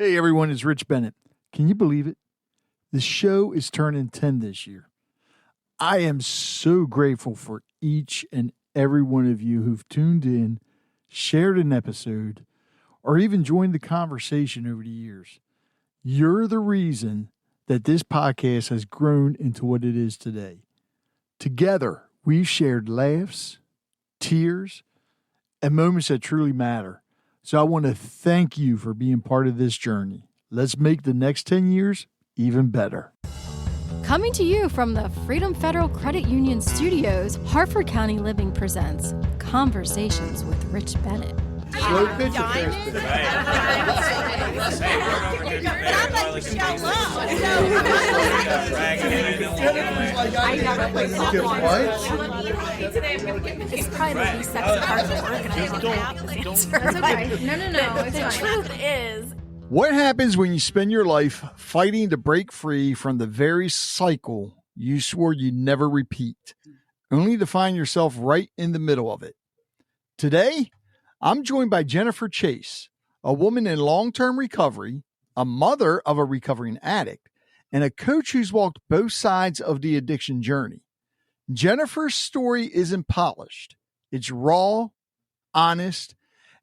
Hey everyone, it's Rich Bennett. Can you believe it? The show is turning 10 this year. I am so grateful for each and every one of you who've tuned in, shared an episode, or even joined the conversation over the years. You're the reason that this podcast has grown into what it is today. Together, we've shared laughs, tears, and moments that truly matter. So I want to thank you for being part of this journey. Let's make the next 10 years even better. Coming to you from the Freedom Federal Credit Union Studios, Harford County Living presents Conversations with Rich Bennett. Slow pitch or fast It's probably the least sexy part of the organizing. It's okay. No. The truth is, what happens when you spend your life fighting to break free from the very cycle you swore you'd never repeat, only to find yourself right in the middle of it? Today, I'm joined by Jennifer Chase, a woman in long-term recovery, a mother of a recovering addict, and a coach who's walked both sides of the addiction journey. Jennifer's story isn't polished. It's raw, honest,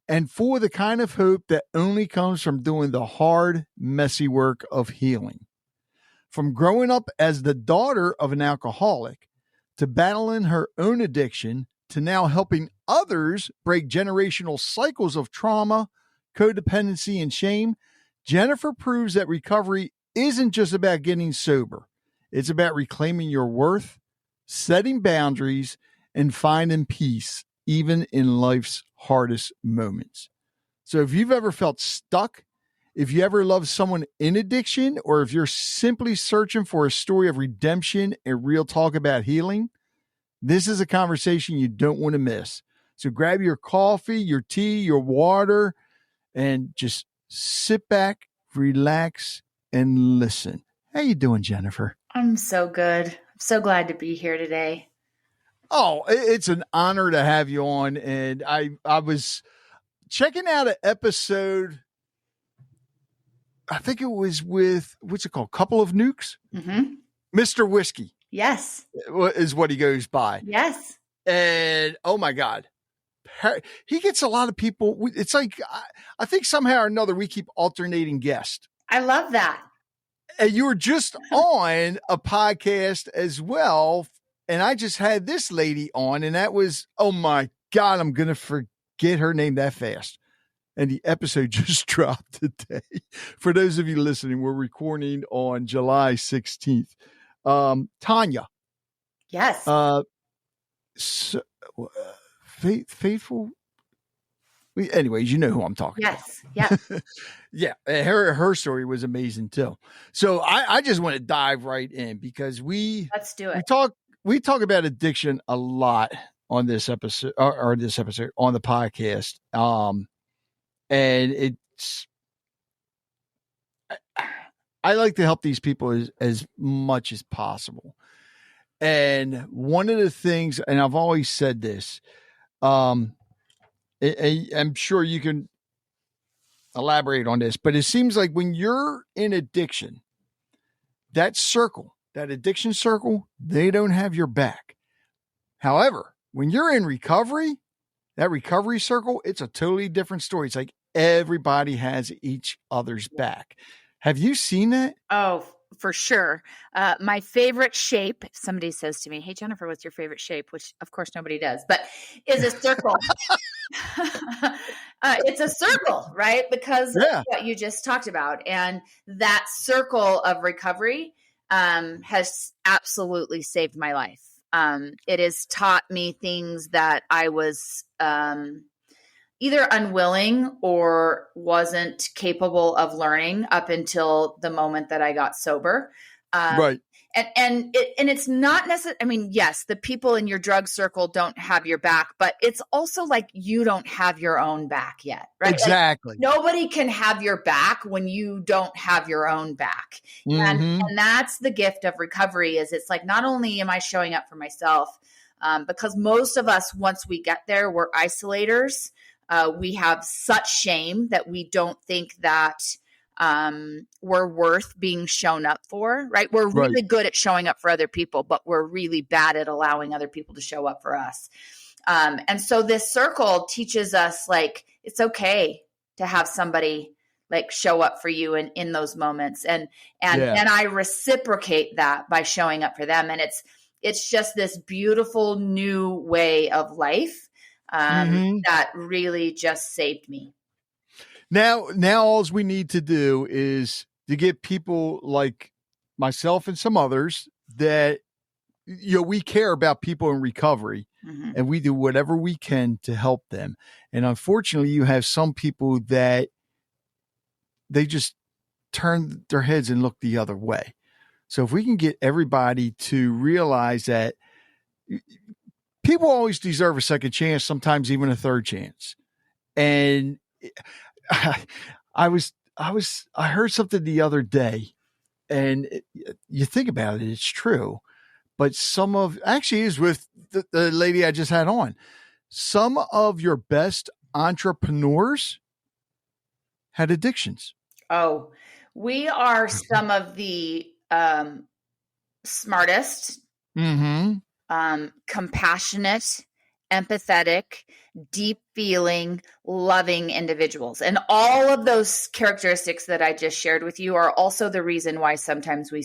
and full of the kind of hope that only comes from doing the hard, messy work of healing. From growing up as the daughter of an alcoholic to battling her own addiction to now helping others break generational cycles of trauma, codependency, and shame, Jennifer proves that recovery isn't just about getting sober. It's about reclaiming your worth, setting boundaries, and finding peace, even in life's hardest moments. So if you've ever felt stuck, if you ever loved someone in addiction, or if you're simply searching for a story of redemption and real talk about healing, this is a conversation you don't want to miss. So grab your coffee, your tea, your water, and just sit back, relax, and listen. How you doing, Jennifer? I'm so good. I'm so glad to be here today. Oh, it's an honor to have you on. And I was checking out an episode. I think it was with, what's it called? Couple of Nukes? Mm-hmm. Mr. Whiskey. Yes. Is what he goes by. Yes. And oh my God, he gets a lot of people. It's like, I think somehow or another, we keep alternating guests. I love that. And you were just on a podcast as well. And I just had this lady on, and that was, oh my God, I'm going to forget her name that fast. And the episode just dropped today. For those of you listening, we're recording on July 16th. Tanya. Yes. Faithful. Anyways, you know who I'm talking about. Yes. Yeah. Her story was amazing too. So I just want to dive right in because let's do it. We talk about addiction a lot on this episode or this episode on the podcast. And I like to help these people as much as possible. And one of the things, and I've always said this, I'm sure you can elaborate on this, but it seems like when you're in addiction, that addiction circle, they don't have your back. However, when you're in recovery, that recovery circle, it's a totally different story. It's like everybody has each other's back. Have you seen that? Oh, for sure. My favorite shape, if somebody says to me, hey, Jennifer, what's your favorite shape? Which of course nobody does, but is a circle. It's a circle, right? Because of what you just talked about. And that circle of recovery has absolutely saved my life. It has taught me things that I was either unwilling or wasn't capable of learning up until the moment that I got sober. Right. And it's not necessarily, I mean, yes, the people in your drug circle don't have your back, but it's also like you don't have your own back yet, right? Exactly. Like, nobody can have your back when you don't have your own back. Mm-hmm. And that's the gift of recovery is it's like, not only am I showing up for myself, because most of us, once we get there, we're isolators. We have such shame that we don't think that we're worth being shown up for, right? We're really good at showing up for other people, but we're really bad at allowing other people to show up for us. And so this circle teaches us, like, it's okay to have somebody like show up for you in those moments. And I reciprocate that by showing up for them. And it's just this beautiful new way of life that really just saved me. Now all we need to do is to get people like myself and some others that, we care about people in recovery, and we do whatever we can to help them. And unfortunately, you have some people that they just turn their heads and look the other way. So if we can get everybody to realize that people always deserve a second chance, sometimes even a third chance. And I heard something the other day, and you think about it, it's true. But actually is with the lady I just had on. Some of your best entrepreneurs had addictions. Oh, we are some of the smartest, compassionate, empathetic, deep feeling, loving individuals. And all of those characteristics that I just shared with you are also the reason why sometimes we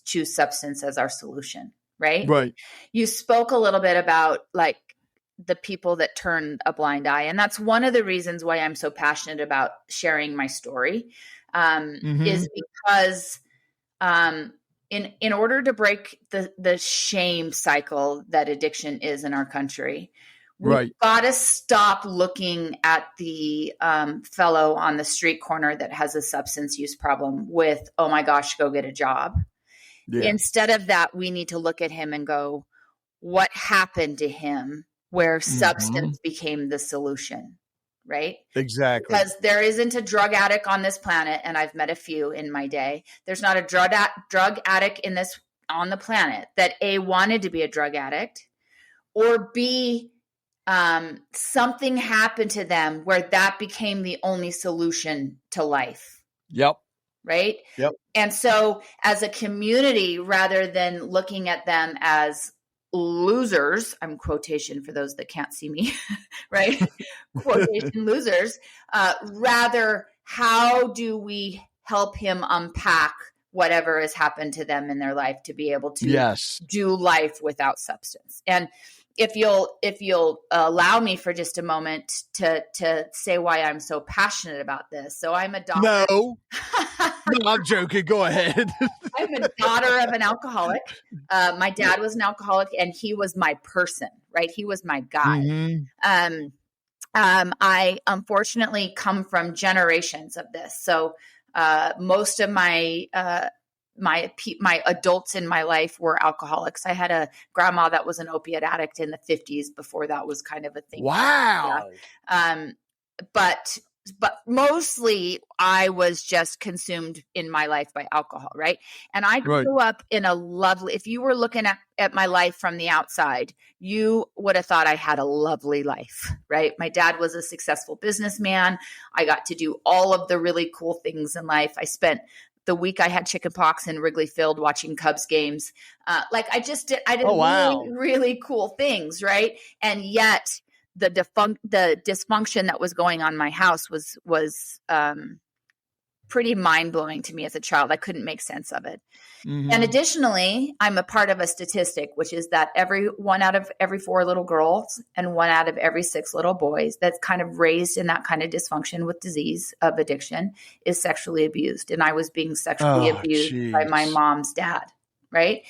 choose substance as our solution, right? Right. You spoke a little bit about like the people that turn a blind eye. And that's one of the reasons why I'm so passionate about sharing my story, is because in order to break the shame cycle that addiction is in our country, we've got to stop looking at the fellow on the street corner that has a substance use problem with, oh my gosh, go get a job. Yeah. Instead of that, we need to look at him and go, what happened to him where substance became the solution, right? Exactly. Because there isn't a drug addict on this planet, and I've met a few in my day. There's not a drug addict on the planet that A, wanted to be a drug addict, or B, something happened to them where that became the only solution to life. Yep. Right? Yep. And so as a community, rather than looking at them as losers, I'm quotation for those that can't see me, right? Quotation losers, rather, how do we help him unpack whatever has happened to them in their life to be able to do life without substance? And if you'll allow me for just a moment to say why I'm so passionate about this. So I'm a daughter. No, I'm joking. Go ahead. I'm a daughter of an alcoholic. My dad was an alcoholic, and he was my person, right? He was my guy. I unfortunately come from generations of this. So most of my adults in my life were alcoholics. I had a grandma that was an opiate addict in the 50s before that was kind of a thing. Wow. Yeah. But mostly I was just consumed in my life by alcohol. Right. And I grew up in a lovely, if you were looking at my life from the outside, you would have thought I had a lovely life, right? My dad was a successful businessman. I got to do all of the really cool things in life. I spent the week I had chickenpox in Wrigley Field watching Cubs games. I did really, really cool things. Right. And yet the dysfunction that was going on in my house was pretty mind blowing to me as a child. I couldn't make sense of it. And additionally, I'm a part of a statistic, which is that one out of every 4 little girls and 1 out of every 6 little boys that's kind of raised in that kind of dysfunction with disease of addiction is sexually abused. And I was being sexually abused by my mom's dad. Right.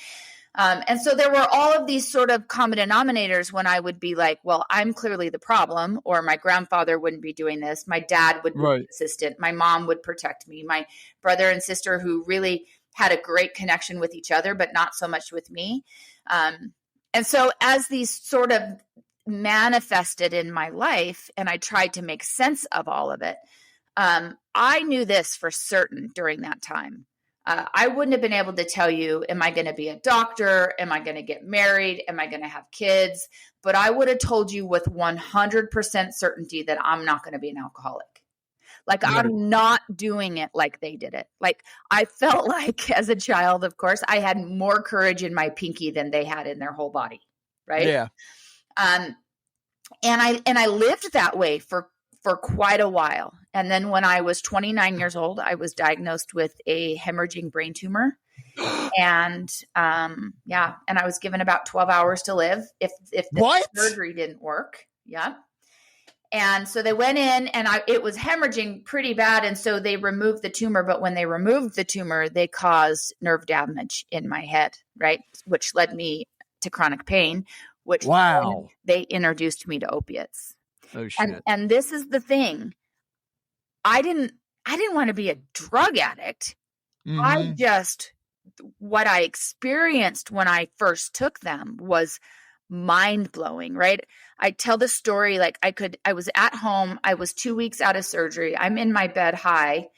And so there were all of these sort of common denominators when I would be like, well, I'm clearly the problem, or my grandfather wouldn't be doing this. My dad would be consistent. My mom would protect me. My brother and sister, who really had a great connection with each other, but not so much with me. And so as these sort of manifested in my life, and I tried to make sense of all of it, I knew this for certain during that time. I wouldn't have been able to tell you, am I going to be a doctor? Am I going to get married? Am I going to have kids? But I would have told you with 100% certainty that I'm not going to be an alcoholic. Like, Right. I'm not doing it like they did it. Like, I felt like as a child, of course, I had more courage in my pinky than they had in their whole body. Right. Yeah. And I lived that way for quite a while. And then when I was 29 years old, I was diagnosed with a hemorrhaging brain tumor. And and I was given about 12 hours to live if the surgery didn't work. Yeah. And so they went in and it was hemorrhaging pretty bad. And so they removed the tumor. But when they removed the tumor, they caused nerve damage in my head, right? Which led me to chronic pain, which they introduced me to opiates. Oh, shit. And this is the thing. I didn't want to be a drug addict. What I experienced when I first took them was mind blowing, right? I tell the story like I was at home. I was 2 weeks out of surgery. I'm in my bed high,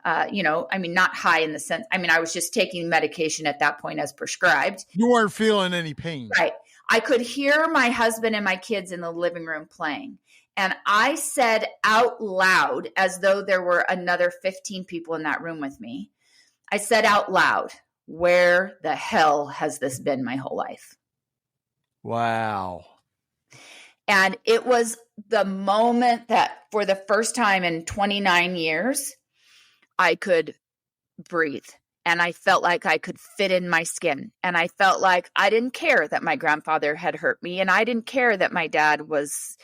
not high in the sense, I was just taking medication at that point as prescribed. You weren't feeling any pain. Right. I could hear my husband and my kids in the living room playing. And I said out loud, as though there were another 15 people in that room with me, I said out loud, where the hell has this been my whole life? Wow. And it was the moment that for the first time in 29 years, I could breathe. And I felt like I could fit in my skin. And I felt like I didn't care that my grandfather had hurt me. And I didn't care that my dad was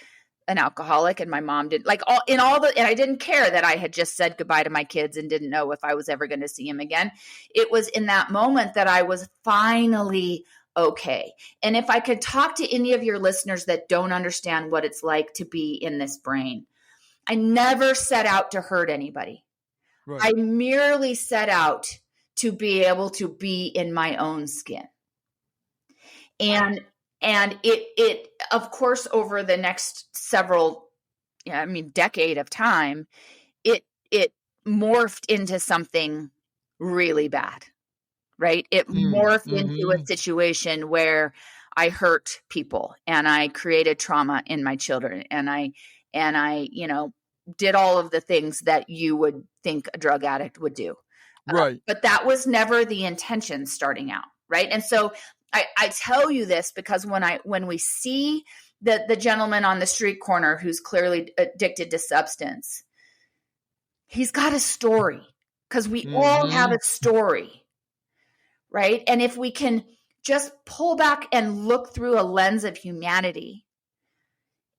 an alcoholic and my mom didn't, and I didn't care that I had just said goodbye to my kids and didn't know if I was ever going to see him again. It was in that moment that I was finally okay. And if I could talk to any of your listeners that don't understand what it's like to be in this brain, I never set out to hurt anybody. Right. I merely set out to be able to be in my own skin. And it of course, over the next decade of time, it morphed into something really bad, right? It morphed into a situation where I hurt people and I created trauma in my children and I did all of the things that you would think a drug addict would do. Right. But that was never the intention starting out. Right. And so I tell you this because when we see the gentleman on the street corner who's clearly addicted to substance, he's got a story because we all have a story. Right. And if we can just pull back and look through a lens of humanity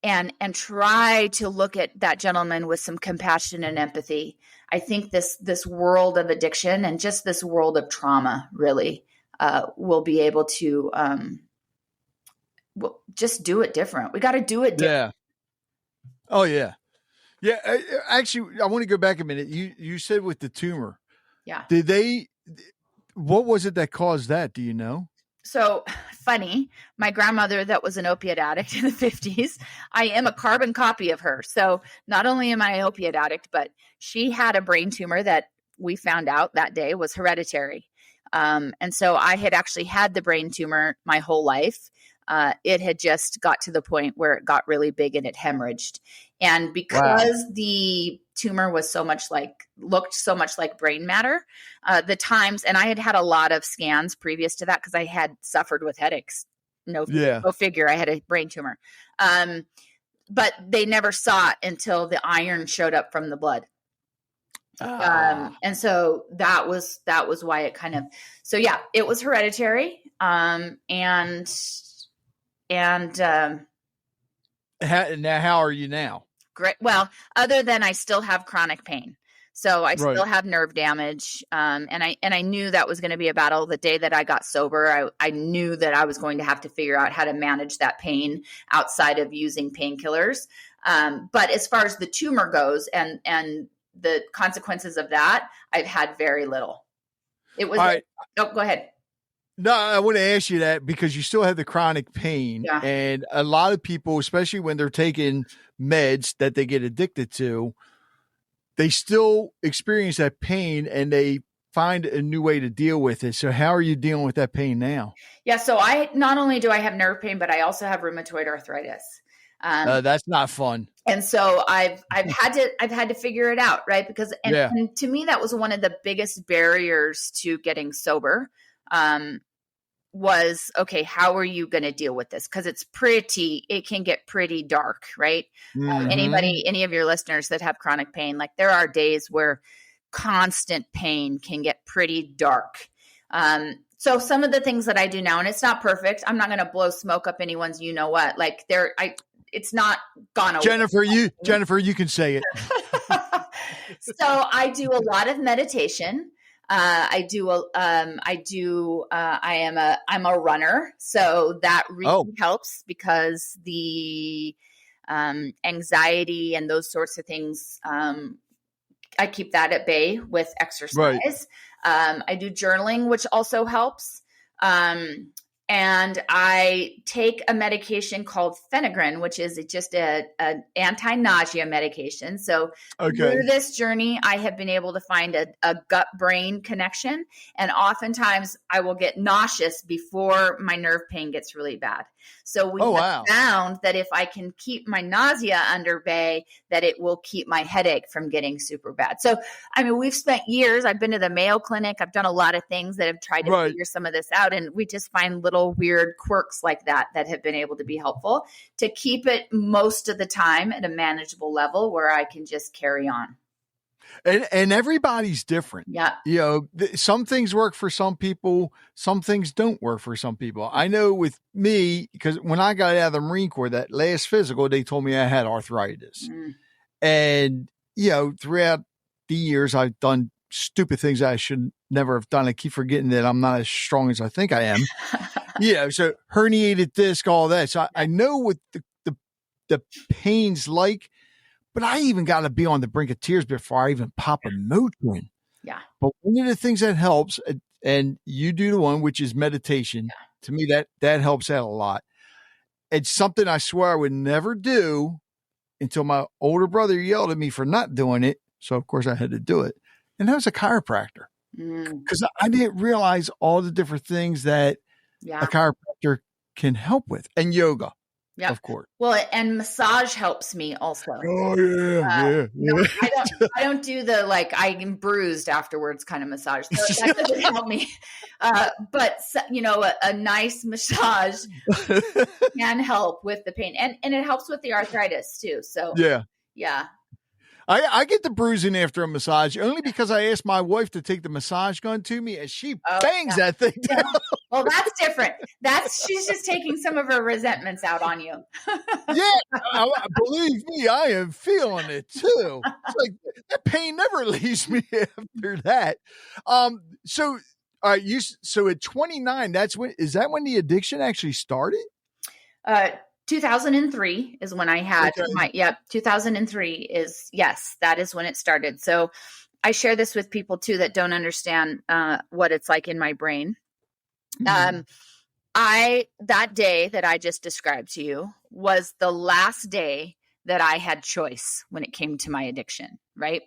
and try to look at that gentleman with some compassion and empathy, I think this world of addiction and just this world of trauma really will be able to just do it different. We got to do it different. Yeah. Oh, yeah. Yeah. Actually, I want to go back a minute. You said with the tumor. Yeah. What was it that caused that? Do you know? So funny, my grandmother that was an opiate addict in the 50s, I am a carbon copy of her. So not only am I an opiate addict, but she had a brain tumor that we found out that day was hereditary. And so I had actually had the brain tumor my whole life. It had just got to the point where it got really big and it hemorrhaged. And because the tumor was looked so much like brain matter, the times, and I had a lot of scans previous to that because I had suffered with headaches. No figure. I had a brain tumor. But they never saw it until the iron showed up from the blood. And so that was why it it was hereditary. How are you now? Great. Well, other than I still have chronic pain. So I still have nerve damage. And I knew that was going to be a battle. The day that I got sober, I knew that I was going to have to figure out how to manage that pain outside of using painkillers. But as far as the tumor goes and the consequences of that, I've had very little. It was, go ahead. No, I want to ask you that because you still have the chronic pain. Yeah. And a lot of people, especially when they're taking meds that they get addicted to, they still experience that pain and they find a new way to deal with it. So how are you dealing with that pain now? Yeah. So not only do I have nerve pain, but I also have rheumatoid arthritis. That's not fun. And so I've had to figure it out, right? Because and to me that was one of the biggest barriers to getting sober. Was, okay, how are you going to deal with this? Because it can get pretty dark, right? Any of your listeners that have chronic pain, like there are days where constant pain can get pretty dark. So some of the things that I do now, and it's not perfect. I'm not going to blow smoke up anyone's, like it's not gone away. Jennifer, you can say it. So I do a lot of meditation. I'm a runner. So that really helps because the anxiety and those sorts of things, I keep that at bay with exercise. Right. I do journaling, which also helps. And I take a medication called Phenagrin, which is just an anti-nausea medication. So through this journey, I have been able to find a gut-brain connection. And oftentimes I will get nauseous before my nerve pain gets really bad. So we have found that if I can keep my nausea under bay, that it will keep my headache from getting super bad. So, I mean, we've spent years, I've been to the Mayo Clinic. I've done a lot of things that have tried to figure some of this out. And we just find little weird quirks like that have been able to be helpful to keep it most of the time at a manageable level where I can just carry on. And everybody's different. Yeah. Some things work for some people. Some things don't work for some people. I know with me, because when I got out of the Marine Corps, that last physical, they told me I had arthritis. And, throughout the years, I've done stupid things I should never have done. I keep forgetting that I'm not as strong as I think I am. So herniated disc, all that. So I know what the pain's like. But I even got to be on the brink of tears before I even pop a Motrin. Yeah. But one of the things that helps, and you do the one, which is meditation. To me, that helps out a lot. It's something I swear I would never do until my older brother yelled at me for not doing it. So, of course, I had to do it. And that was a chiropractor. Because I didn't realize all the different things that a chiropractor can help with. And yoga. Yeah, of course. Well, and massage helps me also. Oh yeah. No, I don't do the I'm bruised afterwards kind of massage. So that doesn't help me. But a nice massage can help with the pain, and it helps with the arthritis too. So yeah. I get the bruising after a massage only because I asked my wife to take the massage gun to me and she bangs that thing down. Well, that's different. She's just taking some of her resentments out on you. Believe me, I am feeling it too. It's like that pain never leaves me after that. So at 29, is that when the addiction actually started? 2003 is when I had 2003 is, that is when it started. So I share this with people too that don't understand what it's like in my brain. That day that I just described to you was the last day that I had choice when it came to my addiction. Right.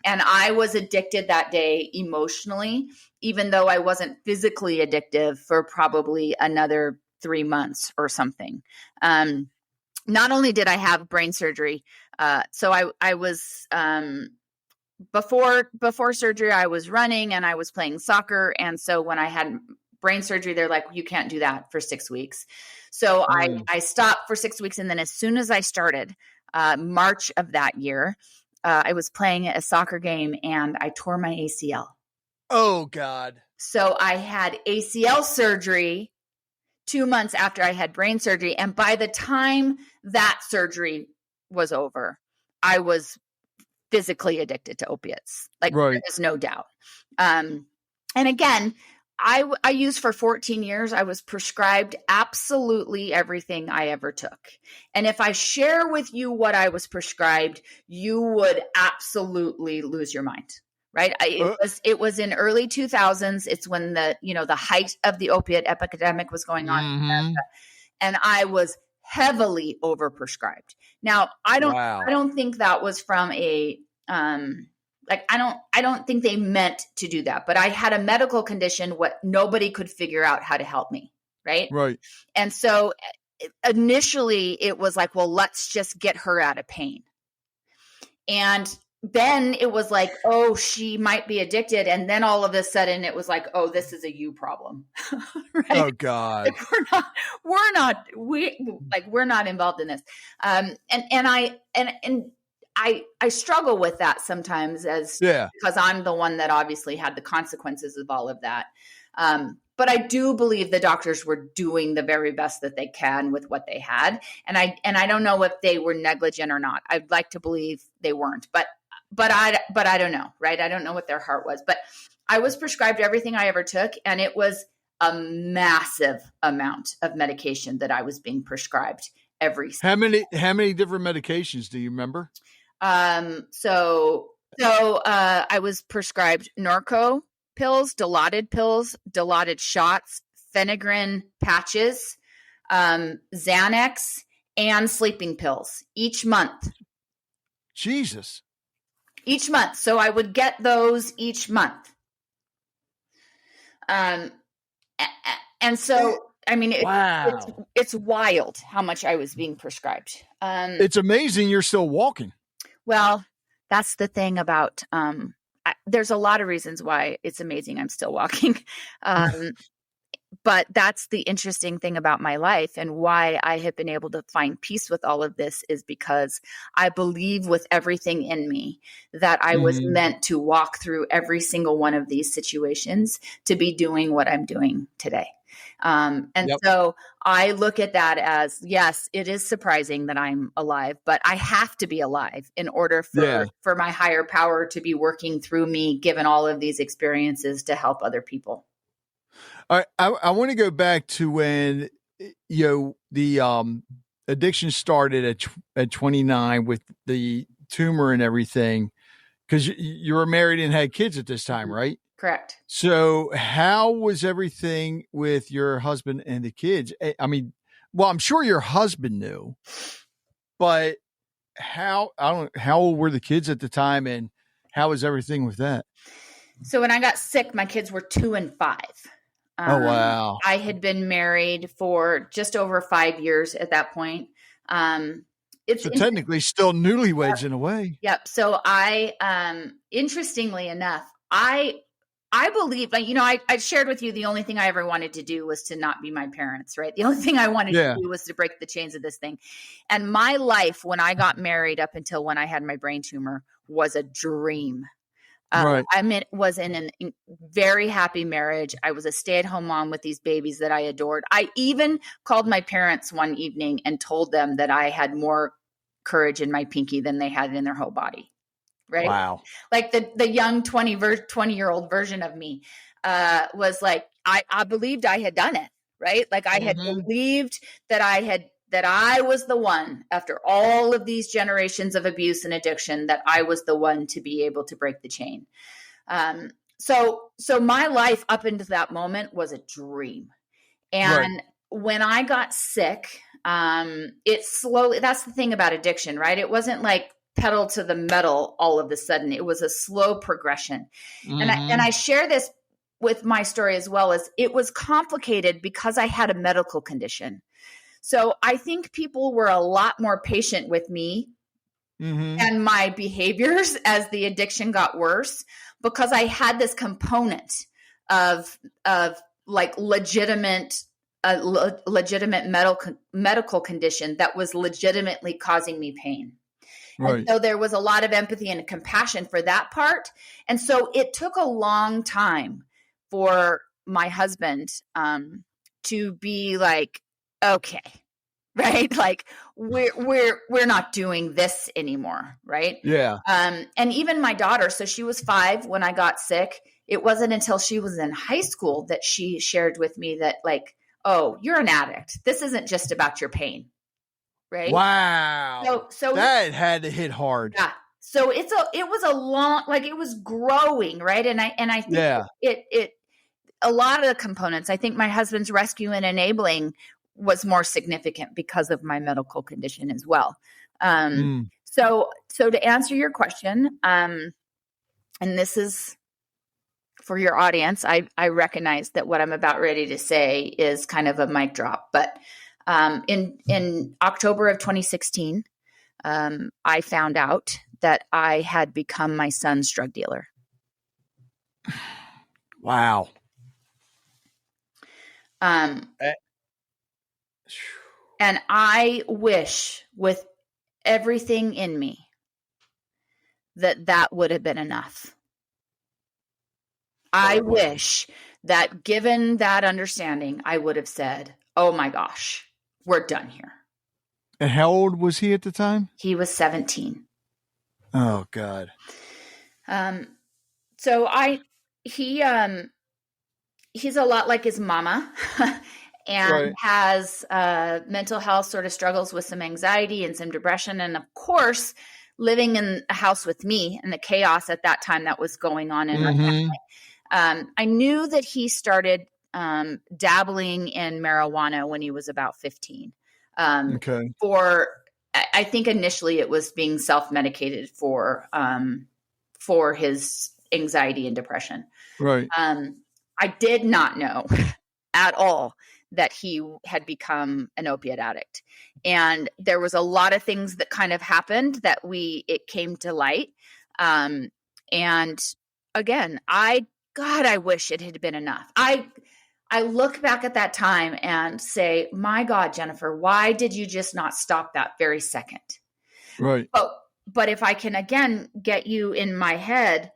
And I was addicted that day emotionally, even though I wasn't physically addictive for probably another 3 months or something. Not only did I have brain surgery, so I was, before surgery, I was running and I was playing soccer. And so when I had brain surgery, they're like, you can't do that for 6 weeks. So I stopped for 6 weeks. And then as soon as I started, March of that year, I was playing a soccer game and I tore my ACL. Oh God. So I had ACL surgery 2 months after I had brain surgery. And by the time that surgery was over, I was physically addicted to opiates. There's no doubt. And again, I used for 14 years. I was prescribed absolutely everything I ever took. And if I share with you what I was prescribed, you would absolutely lose your mind. Right. It was in early 2000s. It's when the height of the opiate epidemic was going on in America. And I was heavily overprescribed. Now, I don't think that was from a, I don't think they meant to do that, but I had a medical condition, what nobody could figure out how to help me. Right. Right. And so initially it was like, well, let's just get her out of pain. And then it was like, oh, she might be addicted. And then all of a sudden it was like, oh, this is a you problem. Right? Oh God. Like we're not involved in this. And I struggle with that sometimes because I'm the one that obviously had the consequences of all of that. But I do believe the doctors were doing the very best that they can with what they had. And I don't know if they were negligent or not. I'd like to believe they weren't, but I don't know, right? I don't know what their heart was, but I was prescribed everything I ever took. And it was a massive amount of medication that I was being prescribed every. How many different medications do you remember? So I was prescribed Norco pills, Dilaudid shots, Phenegrin patches, Xanax, and sleeping pills each month. Jesus. Each month. So I would get those each month. And so, I mean, it's wild how much I was being prescribed. It's amazing you're still walking. Well, that's the thing about, there's a lot of reasons why it's amazing I'm still walking. But that's the interesting thing about my life, and why I have been able to find peace with all of this is because I believe with everything in me that I was meant to walk through every single one of these situations to be doing what I'm doing today. So I look at that as, yes, it is surprising that I'm alive, but I have to be alive in order for my higher power to be working through me, given all of these experiences, to help other people. All right, I want to go back to when, the addiction started at 29 with the tumor and everything, because you were married and had kids at this time, right? Correct. So how was everything with your husband and the kids? I mean, well, I'm sure your husband knew, but how old were the kids at the time, and how was everything with that? So when I got sick, my kids were 2 and 5. Oh, wow. I had been married for just over 5 years at that point. It's technically still newlyweds in a way. Yep. So interestingly enough, I believe, I shared with you the only thing I ever wanted to do was to not be my parents, right? The only thing I wanted to do was to break the chains of this thing. And my life when I got married up until when I had my brain tumor was a dream. Right. I was in a very happy marriage. I was a stay-at-home mom with these babies that I adored. I even called my parents one evening and told them that I had more courage in my pinky than they had in their whole body. Right. Wow. Like the young 20-year-old version of me was like, I believed I had done it. Right. Like I had believed that I was the one, after all of these generations of abuse and addiction, that I was the one to be able to break the chain. So my life up into that moment was a dream. And when I got sick, it slowly, that's the thing about addiction, right? It wasn't like pedal to the metal all of a sudden. It was a slow progression. And I share this with my story as well, as it was complicated because I had a medical condition. So I think people were a lot more patient with me and my behaviors as the addiction got worse, because I had this component of like legitimate medical condition that was legitimately causing me pain. Right. And so there was a lot of empathy and compassion for that part. And so it took a long time for my husband to be like, okay, right? Like we're not doing this anymore, right? Yeah. And even my daughter, so she was 5 when I got sick. It wasn't until she was in high school that she shared with me that, like, oh, you're an addict. This isn't just about your pain. Right. Wow. So that had to hit hard. Yeah. So it was a long, like it was growing. Right. And I think it a lot of the components, I think my husband's rescue and enabling was more significant because of my medical condition as well. So to answer your question, and this is for your audience, I recognize that what I'm about ready to say is kind of a mic drop, but In October of 2016, I found out that I had become my son's drug dealer. Wow. And I wish with everything in me that would have been enough. I wish that given that understanding, I would have said, oh my gosh, we're done here. And how old was he at the time? He was 17. Oh God. So he's a lot like his mama and has mental health sort of struggles with some anxiety and some depression. And of course, living in a house with me and the chaos at that time that was going on in my family. I knew that he started dabbling in marijuana when he was about 15. I think initially it was being self-medicated for his anxiety and depression. Right. I did not know at all that he had become an opiate addict. And there was a lot of things that kind of happened that it came to light. And again, I wish it had been enough. I look back at that time and say, my God, Jennifer, why did you just not stop that very second? Right. But if I can, again, get you in my head,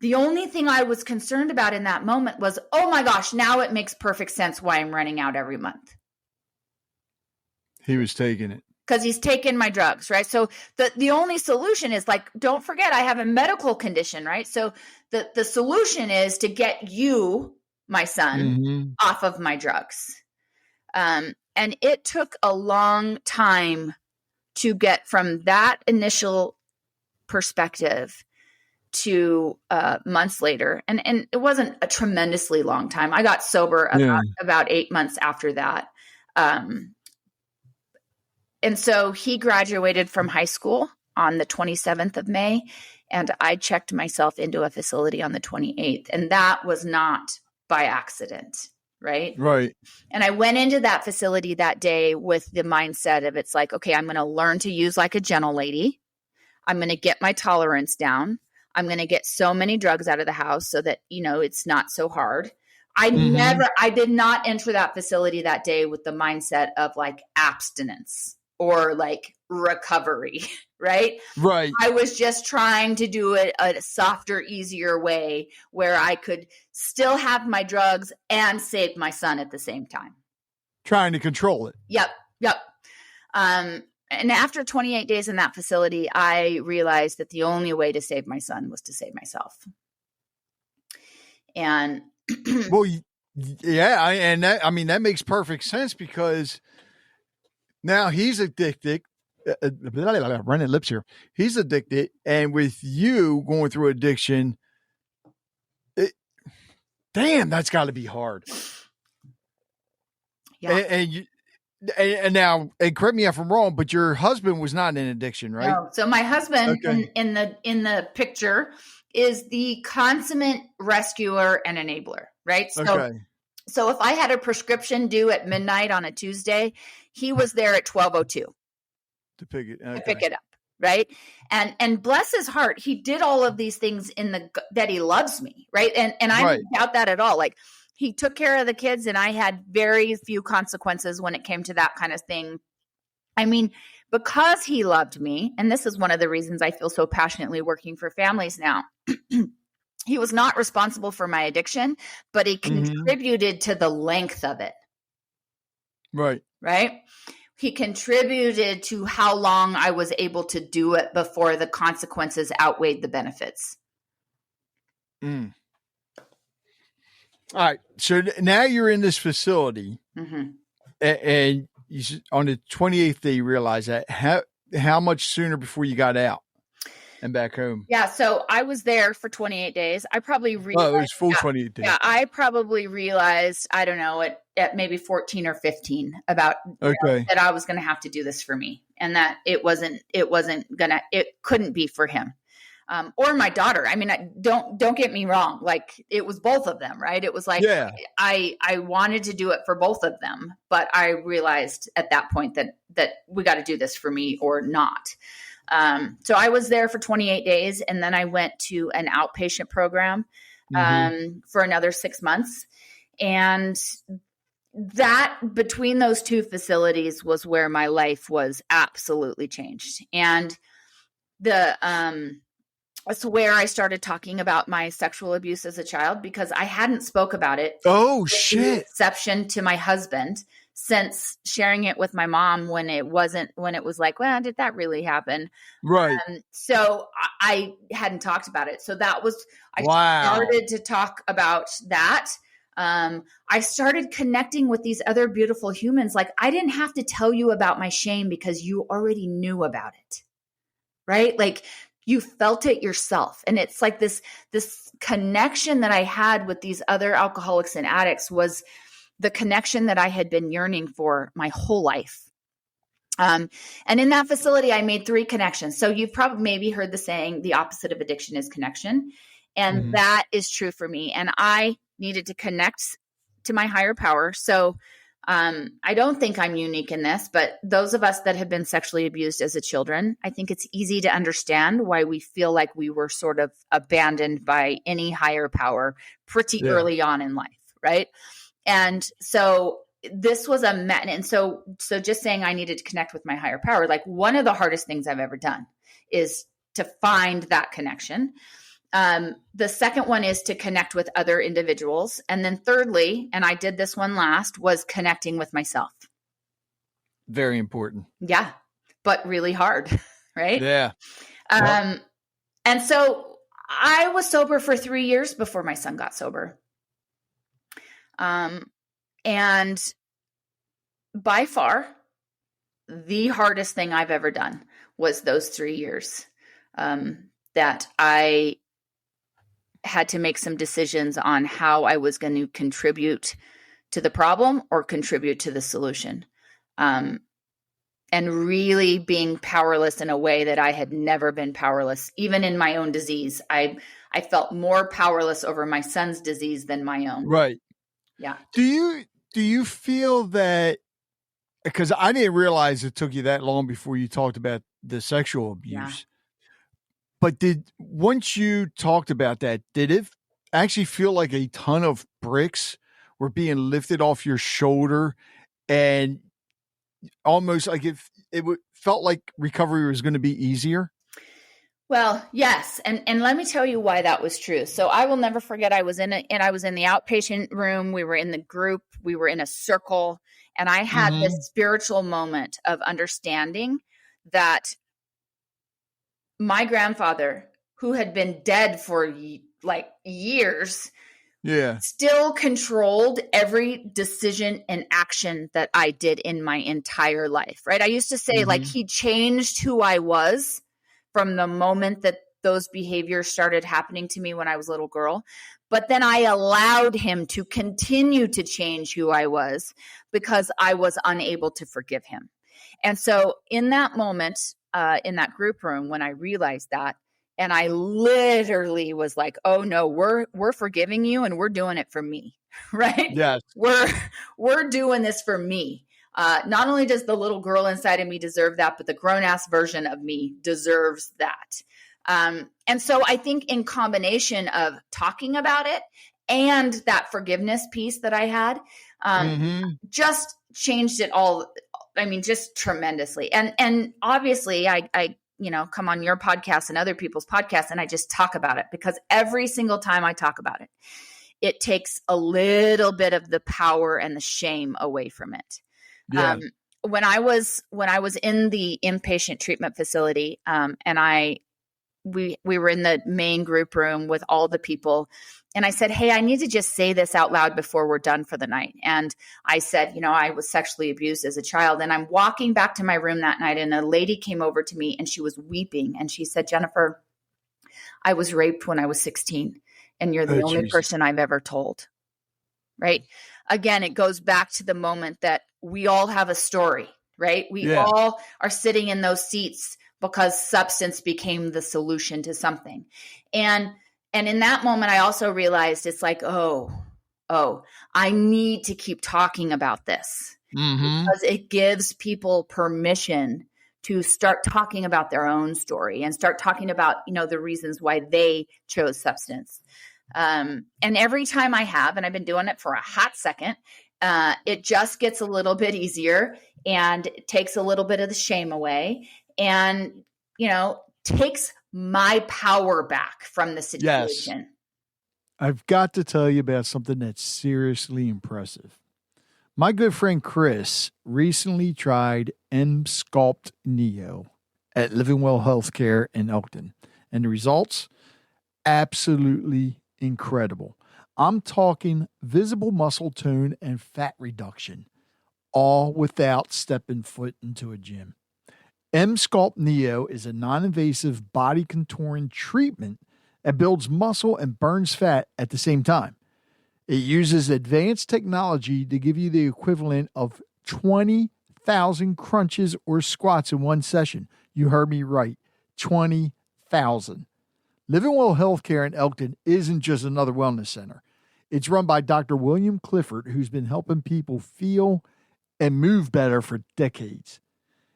the only thing I was concerned about in that moment was, oh my gosh, now it makes perfect sense why I'm running out every month. He was taking it. Because he's taken my drugs, right? So the only solution is like, don't forget, I have a medical condition, right? So the solution is to get you, my son, off of my drugs. And it took a long time to get from that initial perspective to months later. And it wasn't a tremendously long time. I got sober about 8 months after that. And so he graduated from high school on the 27th of May, and I checked myself into a facility on the 28th. And that was not by accident, right? Right. And I went into that facility that day with the mindset of, it's like, okay, I'm going to learn to use like a gentle lady. I'm going to get my tolerance down. I'm going to get so many drugs out of the house so that, it's not so hard. I did not enter that facility that day with the mindset of like abstinence or like recovery, right? Right. I was just trying to do it a softer, easier way where I could still have my drugs and save my son at the same time. Trying to control it. Yep. And after 28 days in that facility, I realized that the only way to save my son was to save myself. And well, yeah, that makes perfect sense because now he's addicted. Running lips here. He's addicted, and with you going through addiction, damn, that's got to be hard. Yeah, and now, and correct me if I'm wrong, but your husband was not in addiction, right? No. So my husband in the picture is the consummate rescuer and enabler, right? So if I had a prescription due at midnight on a Tuesday, he was there at 12:02 to pick it up, right? And bless his heart, he did all of these things that he loves me, right? And I don't doubt that at all. Like, he took care of the kids, and I had very few consequences when it came to that kind of thing. I mean, because he loved me, and this is one of the reasons I feel so passionately working for families now. He was not responsible for my addiction, but he contributed to the length of it. Right. Right? He contributed to how long I was able to do it before the consequences outweighed the benefits. All right. So now you're in this facility, and you, on the 28th day, you realize that. How much sooner before you got out and back home? Yeah. So I was there for 28 days. I probably realized. Oh, it was full 28 days. Yeah. I probably realized, I don't know, at maybe 14 or 15 about that I was going to have to do this for me, and that it couldn't be for him. or my daughter. I mean, don't get me wrong. Like, it was both of them, right? It was like, I wanted to do it for both of them, but I realized at that point that we got to do this for me or not. So I was there for 28 days, and then I went to an outpatient program for another 6 months. And that, between those two facilities, was where my life was absolutely changed. And that's where I started talking about my sexual abuse as a child, because I hadn't spoke about it. Oh, shit. Exception to my husband, since sharing it with my mom when it was like, well, did that really happen? Right. So I hadn't talked about it. So that was, started to talk about that. I started connecting with these other beautiful humans. Like, I didn't have to tell you about my shame because you already knew about it, right? Like, you felt it yourself. And it's like this connection that I had with these other alcoholics and addicts was the connection that I had been yearning for my whole life. And in that facility, I made 3 connections. So you've probably maybe heard the saying, the opposite of addiction is connection. And that is true for me. And I needed to connect to my higher power. So I don't think I'm unique in this, but those of us that have been sexually abused as a children, I think it's easy to understand why we feel like we were sort of abandoned by any higher power pretty early on in life, right? And so this was and so just saying I needed to connect with my higher power, like, one of the hardest things I've ever done is to find that connection. The second one is to connect with other individuals. And then thirdly, and I did this one last, was connecting with myself. Very important. Yeah, but really hard, right? Yeah. And so I was sober for 3 years before my son got sober. And by far, the hardest thing I've ever done was those 3 years, that I had to make some decisions on how I was going to contribute to the problem or contribute to the solution. And really being powerless in a way that I had never been powerless, even in my own disease. I felt more powerless over my son's disease than my own. Right. Yeah. Do you feel that, because I didn't realize it took you that long before you talked about the sexual abuse, but once you talked about that, did it actually feel like a ton of bricks were being lifted off your shoulder, and almost like it felt like recovery was going to be easier? Well, yes. And let me tell you why that was true. So I will never forget, I was in the outpatient room. We were in the group, we were in a circle, and I had this spiritual moment of understanding that my grandfather, who had been dead for like years, still controlled every decision and action that I did in my entire life. Right. I used to say like he changed who I was from the moment that those behaviors started happening to me when I was a little girl. But then I allowed him to continue to change who I was because I was unable to forgive him. And so in that moment, in that group room, when I realized that, and I literally was like, oh no, we're forgiving you and we're doing it for me, right? Yes. We're doing this for me. Not only does the little girl inside of me deserve that, but the grown-ass version of me deserves that. And so I think in combination of talking about it and that forgiveness piece that I had, just changed it all. I mean, just tremendously. And obviously I come on your podcast and other people's podcasts, and I just talk about it because every single time I talk about it, it takes a little bit of the power and the shame away from it. Yeah. When I was in the inpatient treatment facility, and we were in the main group room with all the people, and I said, hey, I need to just say this out loud before we're done for the night. And I said, I was sexually abused as a child, and I'm walking back to my room that night, and a lady came over to me and she was weeping, and she said, Jennifer, I was raped when I was 16, and you're the only person I've ever told. Right? Again, it goes back to the moment that we all have a story, right? We all are sitting in those seats because substance became the solution to something. And in that moment, I also realized it's like, oh, I need to keep talking about this because it gives people permission to start talking about their own story and start talking about, the reasons why they chose substance. And every time I have, and I've been doing it for a hot second, it just gets a little bit easier and it takes a little bit of the shame away and, takes my power back from the situation. Yes. I've got to tell you about something that's seriously impressive. My good friend Chris recently tried M-Sculpt Neo at Living Well Healthcare in Elkton, and the results, absolutely incredible. I'm talking visible muscle tone and fat reduction, all without stepping foot into a gym. M-Sculpt Neo is a non-invasive body contouring treatment that builds muscle and burns fat at the same time. It uses advanced technology to give you the equivalent of 20,000 crunches or squats in one session. You heard me right, 20,000. Living Well Healthcare in Elkton isn't just another wellness center. It's run by Dr. William Clifford, who's been helping people feel and move better for decades.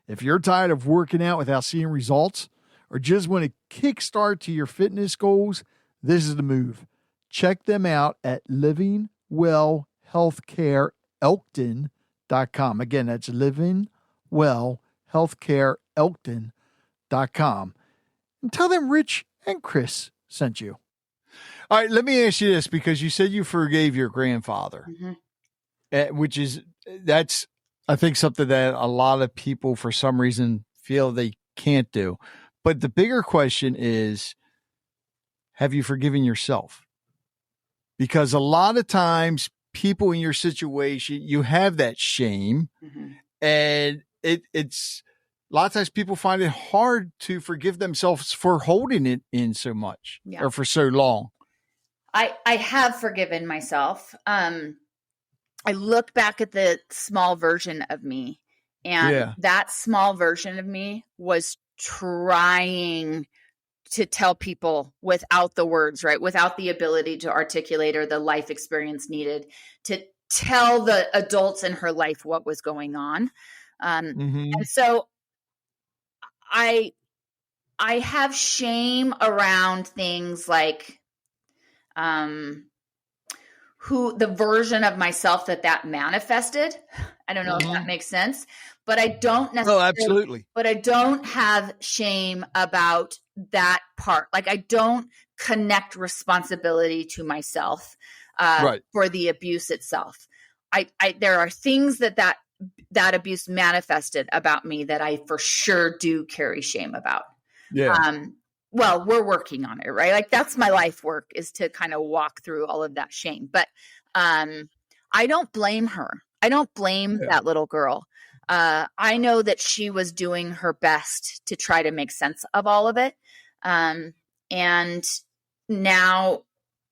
If you're tired of working out without seeing results or just want a kickstart to your fitness goals, this is the move. Check them out at livingwellhealthcareelkton.com. Again, that's livingwellhealthcareelkton.com. And tell them Rich and Chris sent you. All right, let me ask you this, because you said you forgave your grandfather, that's, I think, something that a lot of people for some reason feel they can't do. But the bigger question is, have you forgiven yourself? Because a lot of times people in your situation, you have that shame, and it's a lot of times people find it hard to forgive themselves for holding it in so much or for so long. I have forgiven myself. I look back at the small version of me, and that small version of me was trying to tell people without the words, right? Without the ability to articulate or the life experience needed to tell the adults in her life what was going on. And so I have shame around things like, who the version of myself that manifested. I don't know if that makes sense, but I don't necessarily, absolutely. But I don't have shame about that part. Like, I don't connect responsibility to myself, for the abuse itself. There are things that abuse manifested about me that I for sure do carry shame about. Well, we're working on it, right? Like, that's my life work, is to kind of walk through all of that shame. But I don't blame her. I don't blame that little girl. I know that she was doing her best to try to make sense of all of it. And now,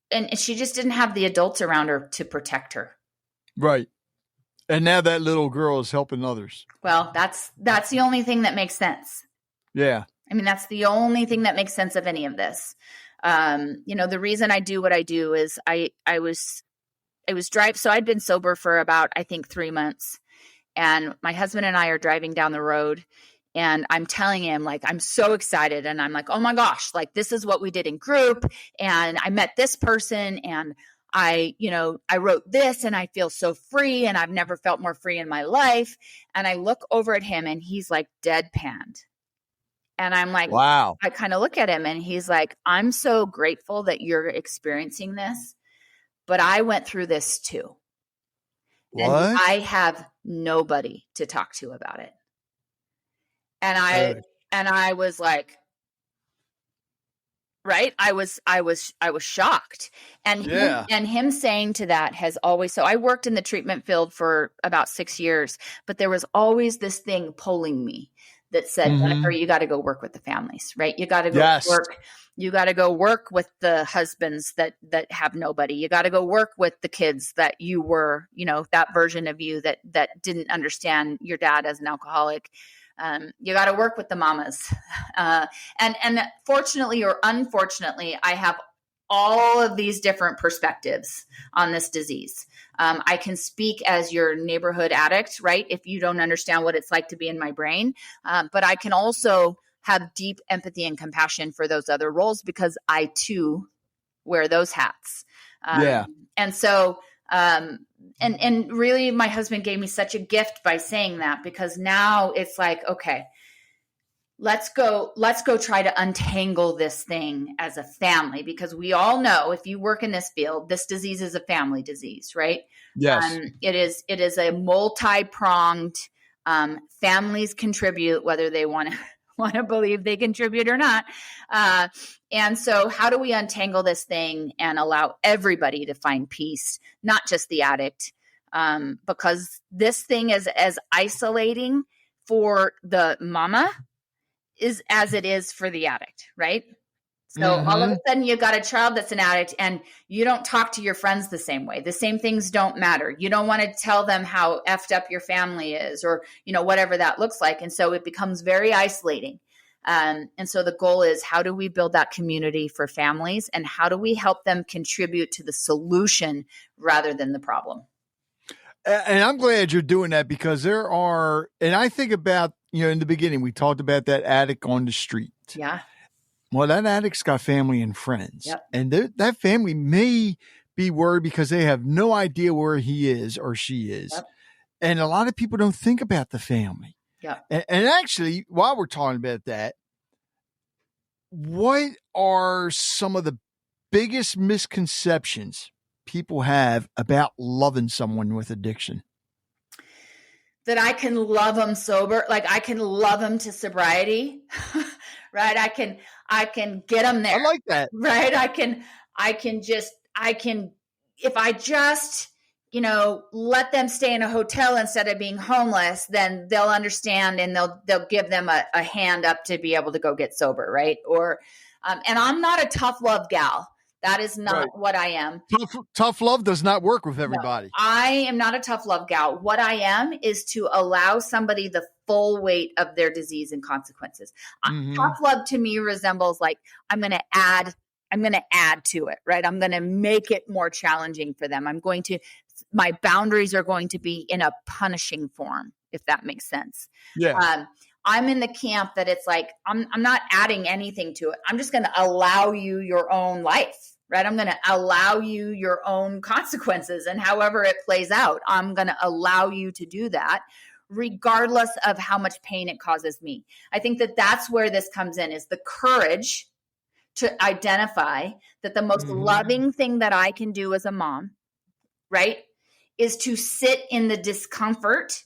and she just didn't have the adults around her to protect her. Right. And now that little girl is helping others. Well, that's the only thing that makes sense. Yeah. I mean, that's the only thing that makes sense of any of this. The reason I do what I do is I was driving. So I'd been sober for about, I think, 3 months, and my husband and I are driving down the road, and I'm telling him, like, I'm so excited. And I'm like, oh my gosh, like, this is what we did in group. And I met this person, and I wrote this, and I feel so free, and I've never felt more free in my life. And I look over at him, and he's like deadpanned. And I'm like, wow. I kind of look at him, and he's like, I'm so grateful that you're experiencing this, but I went through this too. What? And I have nobody to talk to about it. And I was like, right. I was shocked. And him saying to that has always, so I worked in the treatment field for about 6 years, but there was always this thing pulling me that said, Jennifer, you got to go work with the families, right? You got to go work. You got to go work with the husbands that have nobody. You got to go work with the kids that you were, that version of you that didn't understand your dad as an alcoholic. You got to work with the mamas. And fortunately or unfortunately, I have all of these different perspectives on this disease. I can speak as your neighborhood addict, right? If you don't understand what it's like to be in my brain. But I can also have deep empathy and compassion for those other roles because I too wear those hats. And so, and really my husband gave me such a gift by saying that, because now it's like, okay, let's go try to untangle this thing as a family, because we all know if you work in this field, this disease is a family disease, right? Yes. It is a multi-pronged, families contribute, whether they want to believe they contribute or not. And so how do we untangle this thing and allow everybody to find peace, not just the addict? Because this thing is as isolating for the mama is as it is for the addict, right? So all of a sudden you got a child that's an addict and you don't talk to your friends the same way. The same things don't matter. You don't want to tell them how effed up your family is, or, whatever that looks like. And so it becomes very isolating. And so the goal is, how do we build that community for families, and how do we help them contribute to the solution rather than the problem? And I'm glad you're doing that, because and I think about, in the beginning, we talked about that addict on the street. Yeah. Well, that addict's got family and friends. Yep. And that family may be worried because they have no idea where he is or she is. Yep. And a lot of people don't think about the family. Yeah. And actually, while we're talking about that, what are some of the biggest misconceptions people have about loving someone with addiction? That I can love them sober, like I can love them to sobriety, right? I can get them there. I like that. Right? I can, if I just, let them stay in a hotel instead of being homeless, then they'll understand and they'll give them a hand up to be able to go get sober, right? Or, and I'm not a tough love gal. That is not what I am. Tough love does not work with everybody. No, I am not a tough love gal. What I am is to allow somebody the full weight of their disease and consequences. Tough love to me resembles like, I'm going to add to it, right? I'm going to make it more challenging for them. My boundaries are going to be in a punishing form, if that makes sense. Yeah. I'm in the camp that it's like, I'm not adding anything to it. I'm just going to allow you your own life, right? I'm going to allow you your own consequences, and however it plays out, I'm going to allow you to do that regardless of how much pain it causes me. I think that that's where this comes in, is the courage to identify that the most loving thing that I can do as a mom, right, is to sit in the discomfort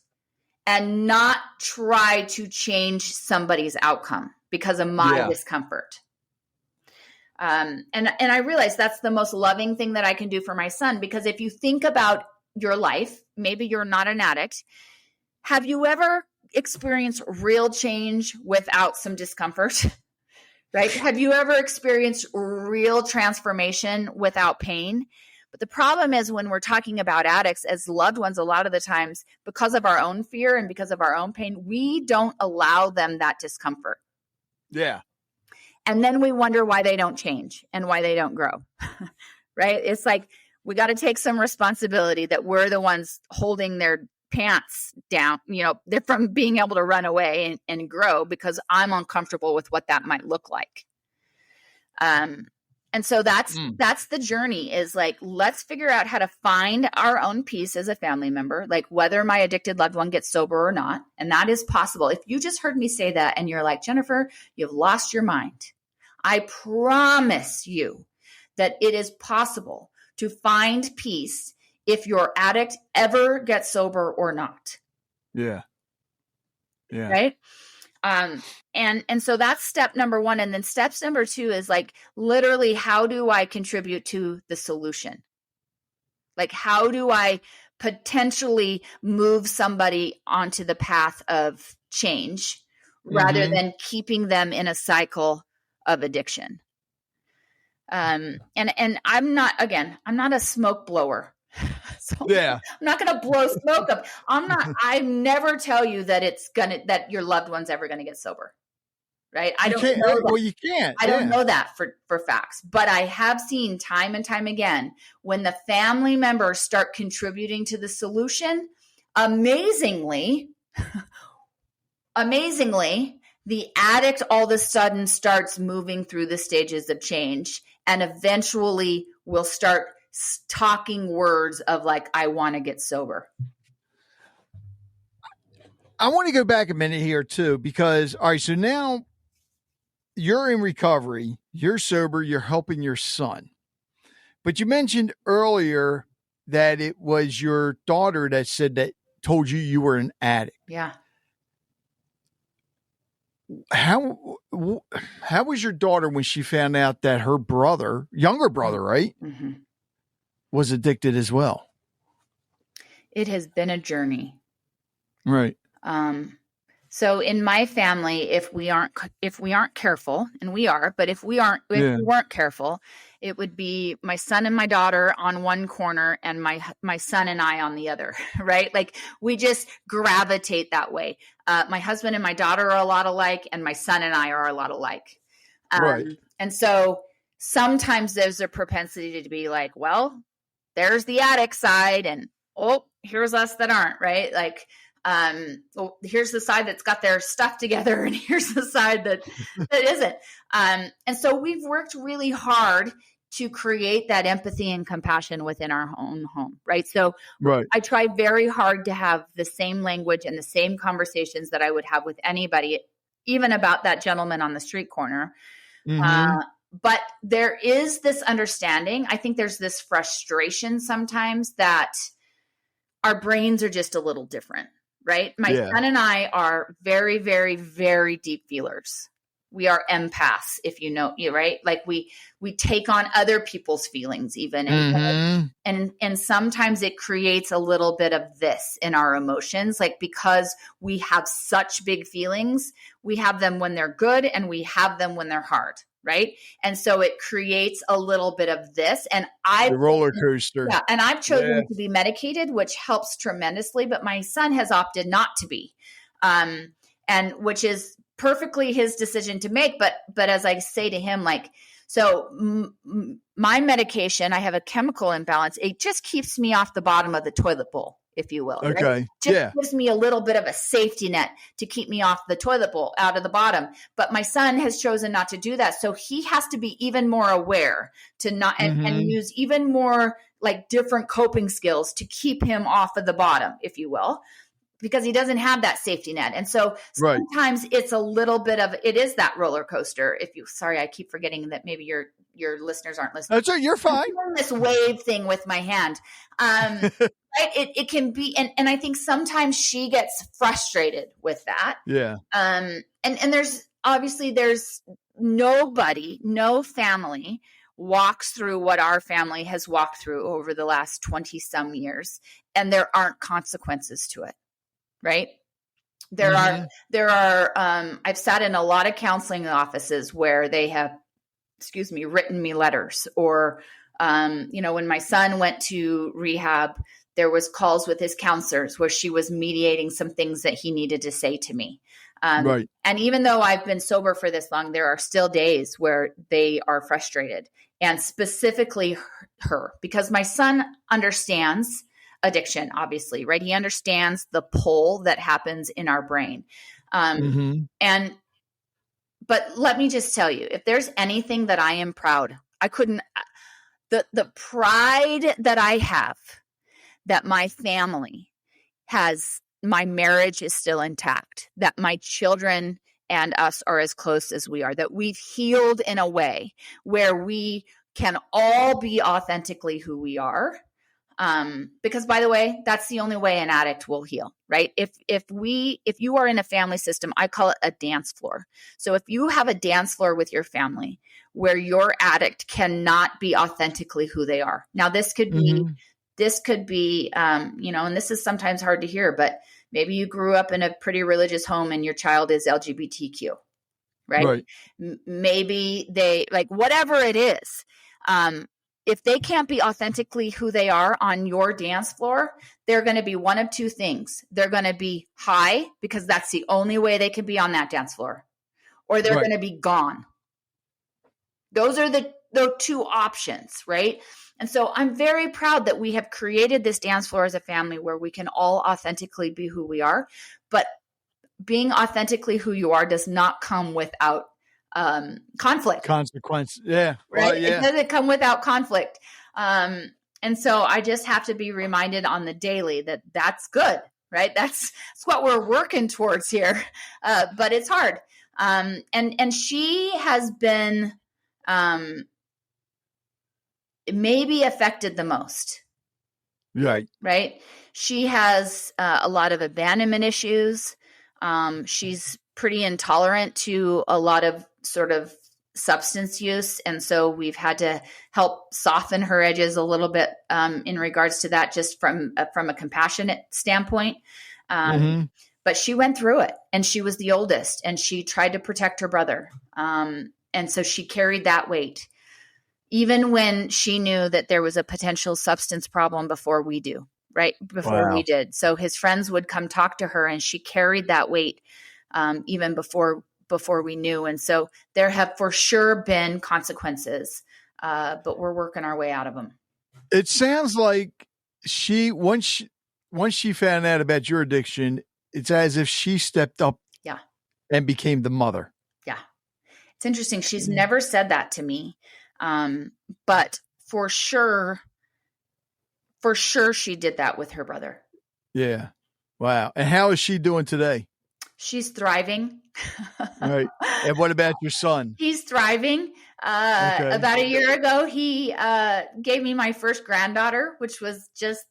and not try to change somebody's outcome because of my discomfort. And I realize that's the most loving thing that I can do for my son, because if you think about your life, maybe you're not an addict. Have you ever experienced real change without some discomfort? Right? Have you ever experienced real transformation without pain? But the problem is, when we're talking about addicts as loved ones, a lot of the times, because of our own fear and because of our own pain, we don't allow them that discomfort. Yeah. And then we wonder why they don't change and why they don't grow. Right? It's like, we got to take some responsibility that we're the ones holding their pants down, they're from being able to run away and grow, because I'm uncomfortable with what that might look like. And so that's the journey, is like, let's figure out how to find our own peace as a family member, like whether my addicted loved one gets sober or not. And that is possible. If you just heard me say that and you're like, Jennifer, you've lost your mind, I promise you that it is possible to find peace if your addict ever gets sober or not. Yeah. Yeah. Right. And so that's step number one. And then steps number two is like, literally, how do I contribute to the solution? Like, how do I potentially move somebody onto the path of change rather than keeping them in a cycle of addiction? And I'm not a smoke blower. So Yeah. I'm not going to blow smoke up. I never tell you that your loved one's ever going to get sober. Right. I don't know that. Well, you can't. I don't know that for facts, but I have seen time and time again, when the family members start contributing to the solution, amazingly, the addict all of a sudden starts moving through the stages of change and eventually will start talking words of like, I want to get sober. I want to go back a minute here too, because, all right, so now you're in recovery, you're sober, you're helping your son. But you mentioned earlier that it was your daughter that told you were an addict. Yeah. How was your daughter when she found out that her brother, younger brother, right, was addicted as well? It has been a journey. Right. So in my family, if we aren't careful, and we are, but if we weren't careful, it would be my son and my daughter on one corner and my son and I on the other, right? Like we just gravitate that way. My husband and my daughter are a lot alike, and my son and I are a lot alike. Right. And so sometimes there's a propensity to be like, well, there's the addict side, and oh, here's us that aren't, right? Like, well, here's the side that's got their stuff together, and here's the side that isn't. And so we've worked really hard to create that empathy and compassion within our own home, right? So I try very hard to have the same language and the same conversations that I would have with anybody, even about that gentleman on the street corner. But there is this understanding. I think there's this frustration sometimes that our brains are just a little different. Right. My son and I are very, very, very deep feelers. We are empaths, if you know, right? Like we take on other people's feelings even. And sometimes it creates a little bit of this in our emotions, like because we have such big feelings, we have them when they're good and we have them when they're hard. Right. And so it creates a little bit of this. And the roller coaster. Yeah. And I've chosen to be medicated, which helps tremendously. But my son has opted not to be, and which is perfectly his decision to make. But as I say to him, like, so my medication, I have a chemical imbalance. It just keeps me off the bottom of the toilet bowl, if you will. Okay. Right? Just gives me a little bit of a safety net to keep me off the toilet bowl, out of the bottom. But my son has chosen not to do that. So he has to be even more aware to not and use even more like different coping skills to keep him off of the bottom, if you will, because he doesn't have that safety net. And so sometimes it's a little bit of, it is that roller coaster. Sorry, I keep forgetting that maybe your listeners aren't listening. That's right. You're fine. I'm doing this wave thing with my hand. Right? It can be, and I think sometimes she gets frustrated with that. Yeah. And there's no family walks through what our family has walked through over the last 20 some years, and there aren't consequences to it. Right. There are, I've sat in a lot of counseling offices where they have, written me letters, or, when my son went to rehab, there was calls with his counselors where she was mediating some things that he needed to say to me. And even though I've been sober for this long, there are still days where they are frustrated, and specifically her, because my son understands addiction, obviously, right? He understands the pull that happens in our brain. But let me just tell you, if there's anything that I am proud, the pride that I have that my family has, my marriage is still intact, that my children and us are as close as we are, that we've healed in a way where we can all be authentically who we are. Because by the way, that's the only way an addict will heal, right? If you are in a family system, I call it a dance floor. So if you have a dance floor with your family where your addict cannot be authentically who they are. Now this could be, and this is sometimes hard to hear, but maybe you grew up in a pretty religious home and your child is LGBTQ, right? Maybe they, like, whatever it is. if they can't be authentically who they are on your dance floor, they're going to be one of two things. They're going to be high because that's the only way they can be on that dance floor, or they're going to be gone. Those are the two options, right? And so I'm very proud that we have created this dance floor as a family where we can all authentically be who we are. But being authentically who you are does not come without conflict. Consequence. Yeah. Right. Well, yeah. It doesn't come without conflict. And so I just have to be reminded on the daily that that's good, right? That's what we're working towards here. But it's hard. And she has been maybe affected the most. Right. Right. She has a lot of abandonment issues. She's pretty intolerant to a lot of sort of substance use. And so we've had to help soften her edges a little bit in regards to that, just from a compassionate standpoint. But she went through it, and she was the oldest, and she tried to protect her brother. And so she carried that weight, even when she knew that there was a potential substance problem before we do, right? Before we did. So his friends would come talk to her, and she carried that weight even before we knew. And so there have for sure been consequences, but we're working our way out of them. It sounds like once she found out about your addiction, it's as if she stepped up and became the mother. Yeah. It's interesting. She's never said that to me. But for sure she did that with her brother. Yeah. Wow. And how is she doing today? She's thriving. Right. And what about your son? He's thriving. Okay. About a year ago, he gave me my first granddaughter, which was just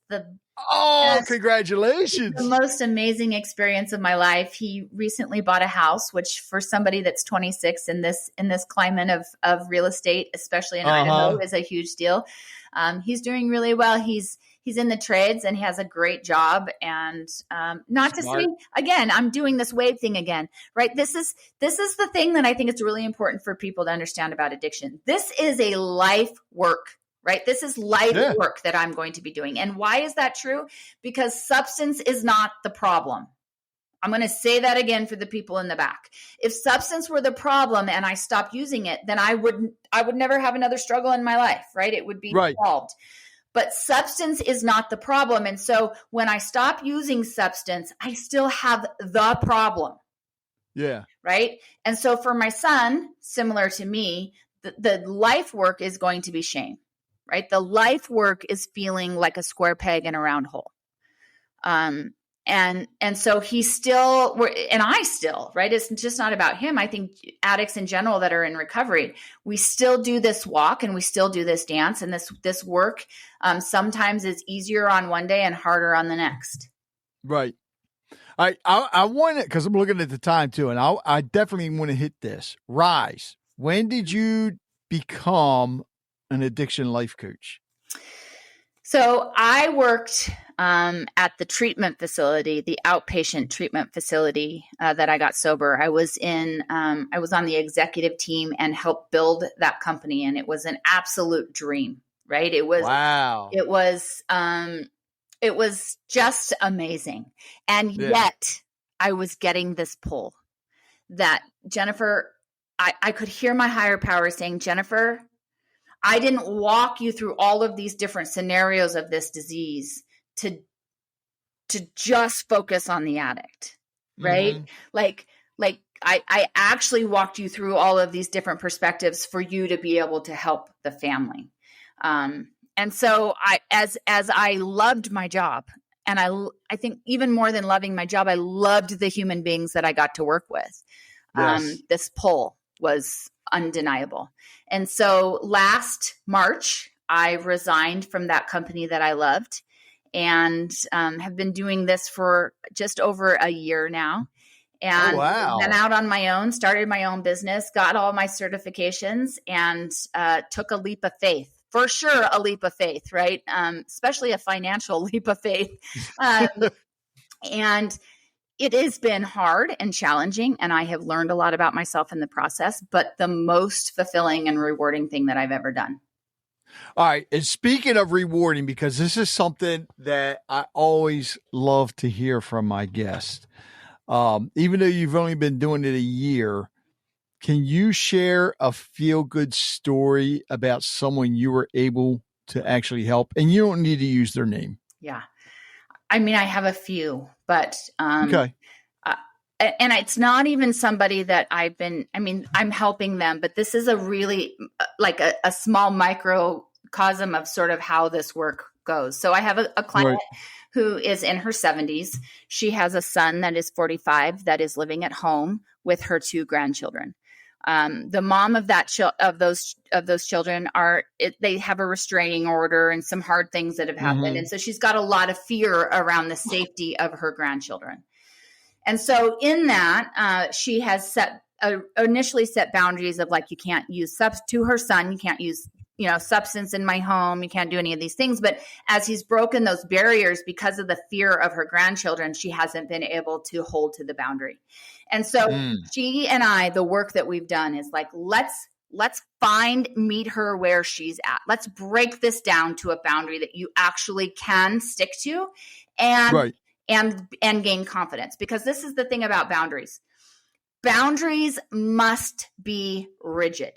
congratulations. The most amazing experience of my life. He recently bought a house, which for somebody that's 26 in this climate of real estate, especially in Idaho, is a huge deal. He's doing really well. He's in the trades, and he has a great job. And not to say, again, I'm doing this wave thing again, right? This is the thing that I think it's really important for people to understand about addiction. This is a life work, right? This is life work that I'm going to be doing. And why is that true? Because substance is not the problem. I'm going to say that again for the people in the back. If substance were the problem and I stopped using it, then I would never have another struggle in my life, right? It would be solved. But substance is not the problem. And so when I stop using substance, I still have the problem. Yeah. Right. And so for my son, similar to me, the life work is going to be shame, right? The life work is feeling like a square peg in a round hole. And so he's still, and I still, right? It's just not about him. I think addicts in general that are in recovery, we still do this walk and we still do this dance, and this work sometimes is easier on one day and harder on the next. Right. I want it, because I'm looking at the time too, and I definitely want to hit this. Rise. When did you become an addiction life coach? So I worked at the treatment facility, the outpatient treatment facility that I got sober. I was on the executive team and helped build that company, and it was an absolute dream, right? It was wow. It was just amazing, and yet I was getting this pull that Jennifer, I could hear my higher power saying, Jennifer, I didn't walk you through all of these different scenarios of this disease to just focus on the addict, right? Mm-hmm. Like I actually walked you through all of these different perspectives for you to be able to help the family. And so as I loved my job, and I think even more than loving my job, I loved the human beings that I got to work with. Yes. This pull was undeniable. And so last March, I resigned from that company that I loved, and have been doing this for just over a year now. And then out on my own, started my own business, got all my certifications, and took a leap of faith. For sure, a leap of faith, right? Especially a financial leap of faith. And it has been hard and challenging, and I have learned a lot about myself in the process, but the most fulfilling and rewarding thing that I've ever done. All right. And speaking of rewarding, because this is something that I always love to hear from my guests, even though you've only been doing it a year, can you share a feel-good story about someone you were able to actually help? And you don't need to use their name. Yeah. I mean, I have a few, but okay. And it's not even somebody that I'm helping them, but this is a really like a small microcosm of sort of how this work goes. So I have a client who is in her 70s. She has a son that is 45 that is living at home with her 2 grandchildren. The mom of those children they have a restraining order and some hard things that have happened. Mm-hmm. And so she's got a lot of fear around the safety of her grandchildren. And so in that, she has initially set boundaries of like, you can't use to her son. You can't use, substance in my home. You can't do any of these things. But as he's broken those barriers because of the fear of her grandchildren, she hasn't been able to hold to the boundary. And so she and I, the work that we've done is like, let's meet her where she's at. Let's break this down to a boundary that you actually can stick to and gain confidence. Because this is the thing about boundaries. Boundaries must be rigid.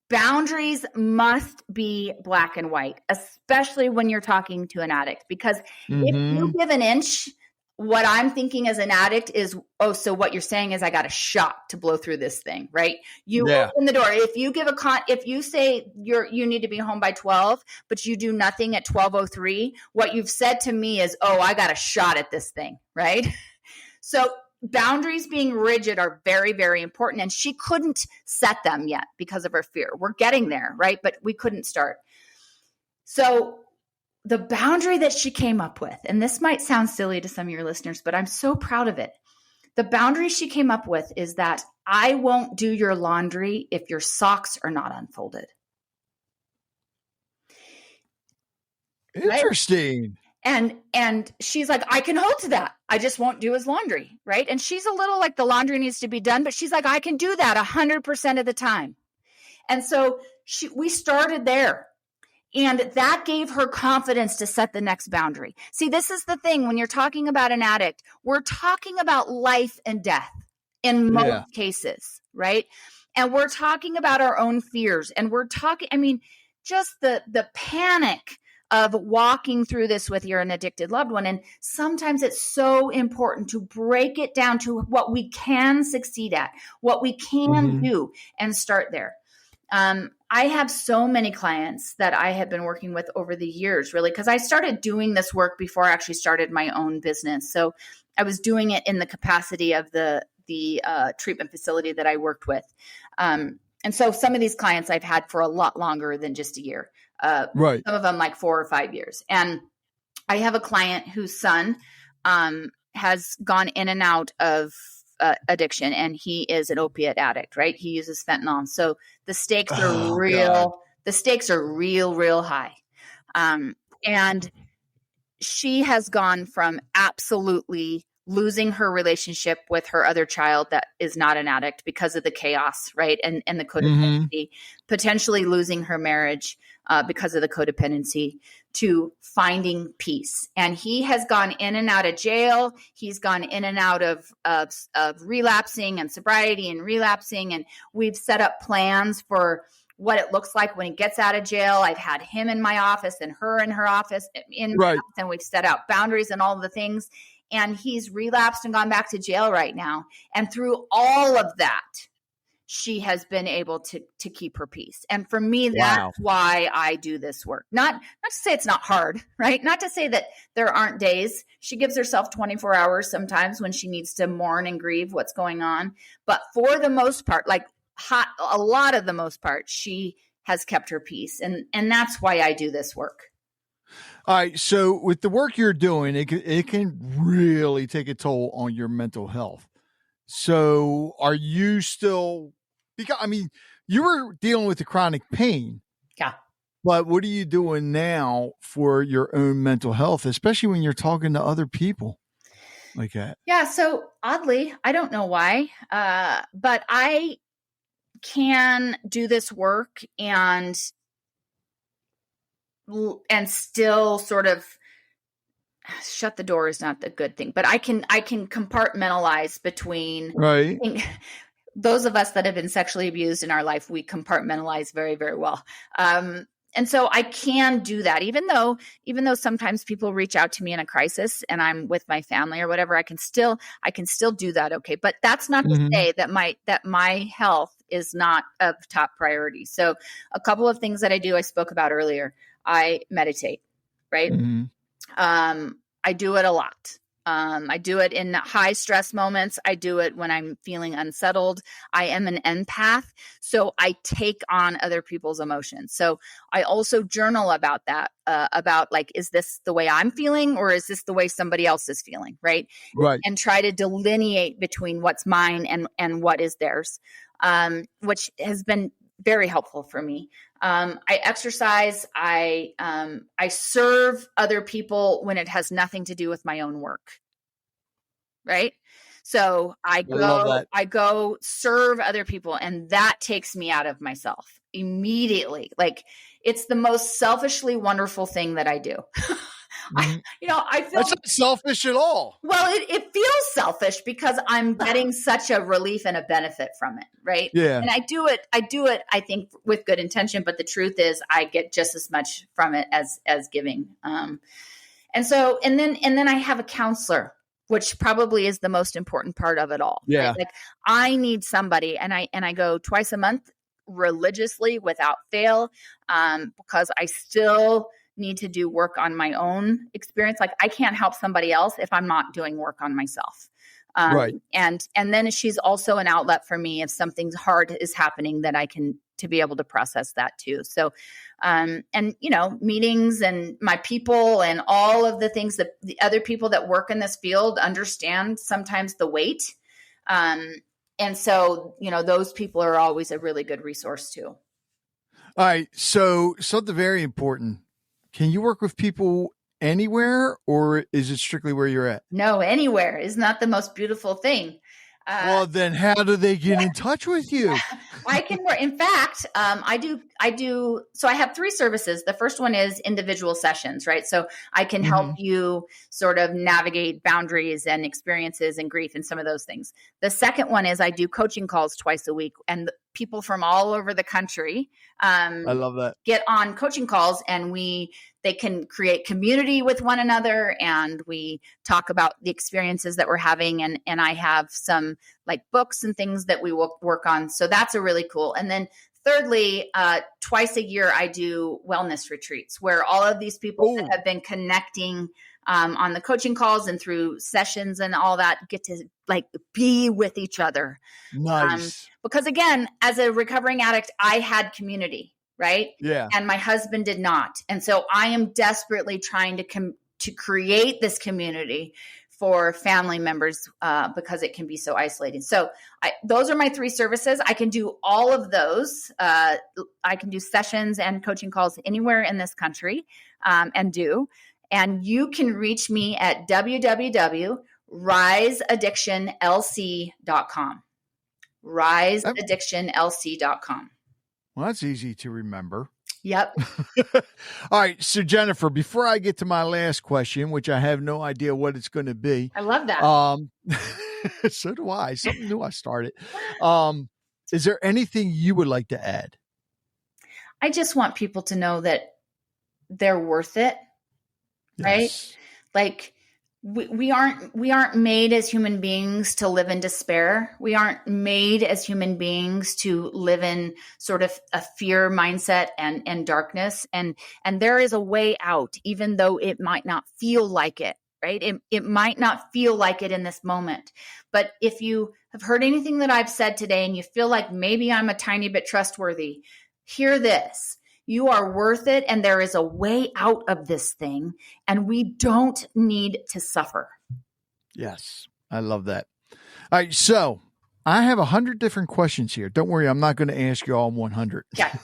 Boundaries must be black and white, especially when you're talking to an addict. Because if you give an inch, what I'm thinking as an addict is, so what you're saying is I got a shot to blow through this thing, right? You open the door. If you give if you say you need to be home by 12, but you do nothing at 12:03, what you've said to me is, I got a shot at this thing, right? So boundaries being rigid are very, very important. And she couldn't set them yet because of her fear. We're getting there, right? But we couldn't start. So the boundary that she came up with, and this might sound silly to some of your listeners, but I'm so proud of it. The boundary she came up with is that I won't do your laundry if your socks are not unfolded. Interesting. Right? And she's like, I can hold to that. I just won't do his laundry, right? And she's a little like the laundry needs to be done, but she's like, I can do that 100% of the time. And so we started there. And that gave her confidence to set the next boundary. See, this is the thing. When you're talking about an addict, we're talking about life and death in most cases, right? And we're talking about our own fears. And we're talking, just the panic of walking through this with an addicted loved one. And sometimes it's so important to break it down to what we can succeed at, what we can do, and start there. I have so many clients that I have been working with over the years, really, because I started doing this work before I actually started my own business. So I was doing it in the capacity of the treatment facility that I worked with. And so some of these clients I've had for a lot longer than just a year. Some of them like 4 or 5 years. And I have a client whose son has gone in and out of addiction, and he is an opiate addict, right? He uses fentanyl. So the stakes are real. God. The stakes are real high. And she has gone from absolutely losing her relationship with her other child that is not an addict because of the chaos, right? And the codependency, potentially losing her marriage because of the codependency, to finding peace. And he has gone in and out of jail. He's gone in and out of relapsing and sobriety and relapsing. And we've set up plans for what it looks like when he gets out of jail. I've had him in my office and her in her office, and we've set out boundaries and all the things. And he's relapsed and gone back to jail right now. And through all of that, she has been able to keep her peace. And for me, that's why I do this work. Not to say it's not hard, right? Not to say that there aren't days. She gives herself 24 hours sometimes when she needs to mourn and grieve what's going on. But for the most part, a lot of the most part, she has kept her peace. And that's why I do this work. All right. So with the work you're doing, it can really take a toll on your mental health. So are you still, because you were dealing with the chronic pain. Yeah. But what are you doing now for your own mental health, especially when you're talking to other people like that? Yeah. So oddly, I don't know why, but I can do this work and still sort of shut the door is not a good thing, but I can compartmentalize between, right. Those of us that have been sexually abused in our life, we compartmentalize very, very well. And so I can do that, even though sometimes people reach out to me in a crisis and I'm with my family or whatever, I can still do that. Okay. But that's not to say that my health is not of top priority. So a couple of things that I do, I spoke about earlier. I meditate, right? I do it a lot. I do it in high stress moments. I do it when I'm feeling unsettled. I am an empath, so I take on other people's emotions. So I also journal about that, about like, is this the way I'm feeling or is this the way somebody else is feeling, right? Right. And try to delineate between what's mine and what is theirs, which has been very helpful for me. I exercise. I serve other people when it has nothing to do with my own work. Right. So I go serve other people, and that takes me out of myself immediately. Like, it's the most selfishly wonderful thing that I do. I feel that's not selfish at all. Well, it feels selfish because I'm getting such a relief and a benefit from it. Right. Yeah. And I do it, I think, with good intention, but the truth is I get just as much from it as giving. And then I have a counselor, which probably is the most important part of it all. Yeah. Right? Like, I need somebody, and I go twice a month religiously without fail, because I still need to do work on my own experience. Like, I can't help somebody else if I'm not doing work on myself. Right. And then she's also an outlet for me if something hard is happening, that I can, to be able to process that too. So, meetings and my people and all of the things that the other people that work in this field understand sometimes the weight. And so, those people are always a really good resource too. All right. So something very important. Can you work with people anywhere, or is it strictly where you're at? No, anywhere is not the most beautiful thing. Well, then how do they get in touch with you? I can work. In fact, I do. So I have 3 services. The first one is individual sessions, right? So I can help you sort of navigate boundaries and experiences and grief and some of those things. The second one is I do coaching calls twice a week, and people from all over the country, I love that, get on coaching calls, and they can create community with one another, and we talk about the experiences that we're having. And I have some like books and things that we will work on. So that's a really cool. And then thirdly, twice a year, I do wellness retreats where all of these people that have been connecting on the coaching calls and through sessions and all that get to like be with each other. Nice. Because again, as a recovering addict, I had community, right? Yeah. And my husband did not. And so I am desperately trying to create this community for family members, because it can be so isolating. So those are my 3 services. I can do all of those. I can do sessions and coaching calls anywhere in this country, and you can reach me at www.riseaddictionlc.com. riseaddictionlc.com. Well, that's easy to remember. Yep. All right. So Jennifer, before I get to my last question, which I have no idea what it's going to be. I love that. So do I. Something new I started. Is there anything you would like to add? I just want people to know that they're worth it. Right? Yes. Like we aren't made as human beings to live in despair. We aren't made as human beings to live in sort of a fear mindset and darkness. And there is a way out, even though it might not feel like it, right? It might not feel like it in this moment. But if you have heard anything that I've said today and you feel like maybe I'm a tiny bit trustworthy, hear this. You are worth it, and there is a way out of this thing, and we don't need to suffer. Yes, I love that. All right, so I have 100 different questions here. Don't worry, I'm not going to ask you all 100. Yeah.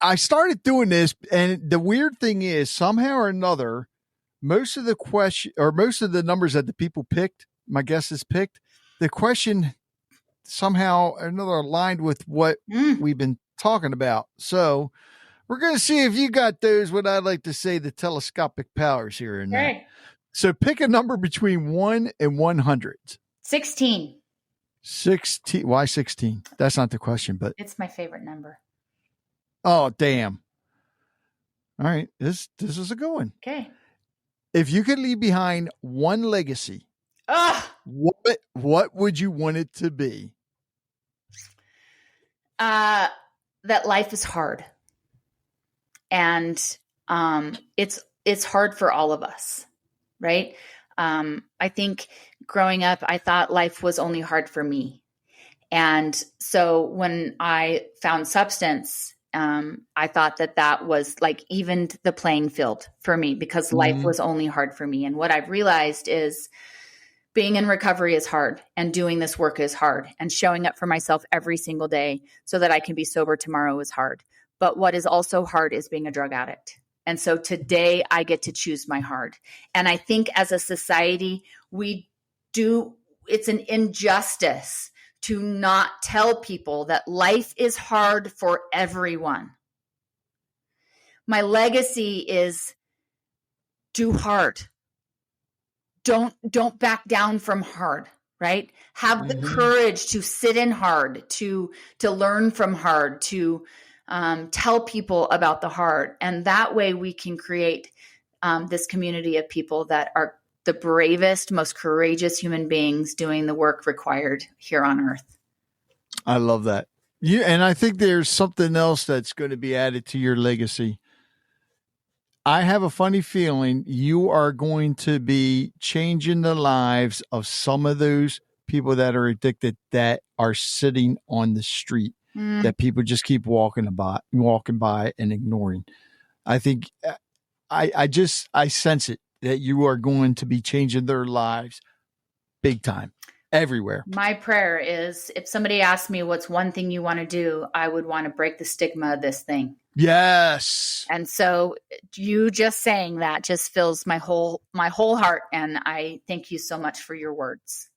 I started doing this, and the weird thing is, somehow or another, most of the numbers that the people picked, my guesses picked, the question somehow or another aligned with what we've been talking about. So We're going to see if you got those, what I like to say, the telescopic powers here and there. So pick a number between 1 and 100. 16. 16. Why 16? That's not the question, but it's my favorite number. Oh, damn. All right. This is a good one. Okay. If you could leave behind one legacy, what would you want it to be? That life is hard. And it's hard for all of us, right? I think growing up, I thought life was only hard for me. And so when I found substance, I thought that was like evened the playing field for me because life was only hard for me. And what I've realized is being in recovery is hard and doing this work is hard and showing up for myself every single day so that I can be sober tomorrow is hard. But what is also hard is being a drug addict. And so today I get to choose my hard. And I think as a society, it's an injustice to not tell people that life is hard for everyone. My legacy is do hard. Don't back down from hard, right? Have the courage to sit in hard, to learn from hard, to tell people about the hard. And that way we can create this community of people that are the bravest, most courageous human beings doing the work required here on earth. I love that. And I think there's something else that's going to be added to your legacy. I have a funny feeling you are going to be changing the lives of some of those people that are addicted that are sitting on the street that people just keep walking by and ignoring. I think I sense it that you are going to be changing their lives big time everywhere. My prayer is if somebody asked me what's one thing you want to do, I would want to break the stigma of this thing. Yes. And so you just saying that just fills my whole heart. And I thank you so much for your words.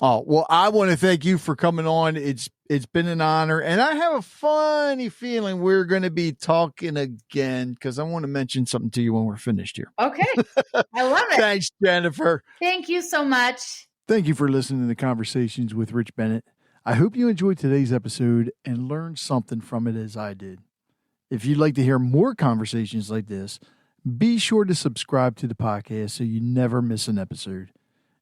Oh, well, I want to thank you for coming on. It's been an honor. And I have a funny feeling we're going to be talking again because I want to mention something to you when we're finished here. Okay. I love it. Thanks, Jennifer. Thank you so much. Thank you for listening to Conversations with Rich Bennett. I hope you enjoyed today's episode and learned something from it as I did. If you'd like to hear more conversations like this, be sure to subscribe to the podcast so you never miss an episode.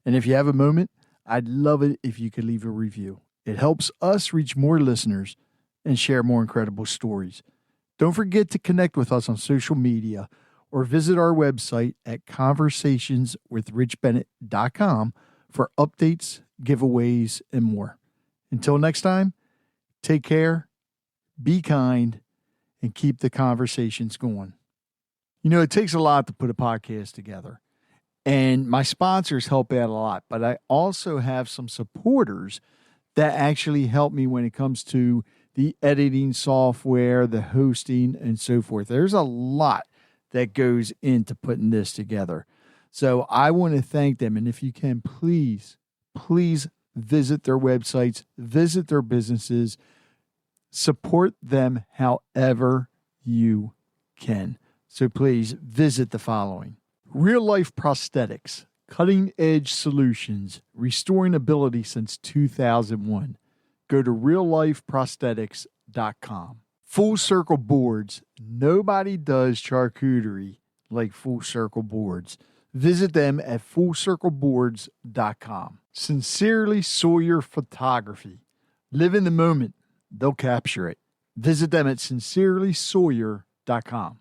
And if you have a moment, I'd love it if you could leave a review. It helps us reach more listeners and share more incredible stories. Don't forget to connect with us on social media or visit our website at conversationswithrichbennett.com for updates, giveaways, and more. Until next time, take care, be kind, and keep the conversations going. You know, it takes a lot to put a podcast together. And my sponsors help out a lot, but I also have some supporters that actually help me when it comes to the editing software, the hosting, and so forth. There's a lot that goes into putting this together. So I want to thank them. And if you can, please visit their websites, visit their businesses, support them however you can. So please visit the following: Real Life Prosthetics, cutting edge solutions, restoring ability since 2001. Go to reallifeprosthetics.com. Full Circle Boards. Nobody does charcuterie like Full Circle Boards. Visit them at fullcircleboards.com. Sincerely Sawyer Photography. Live in the moment. They'll capture it. Visit them at sincerelysawyer.com.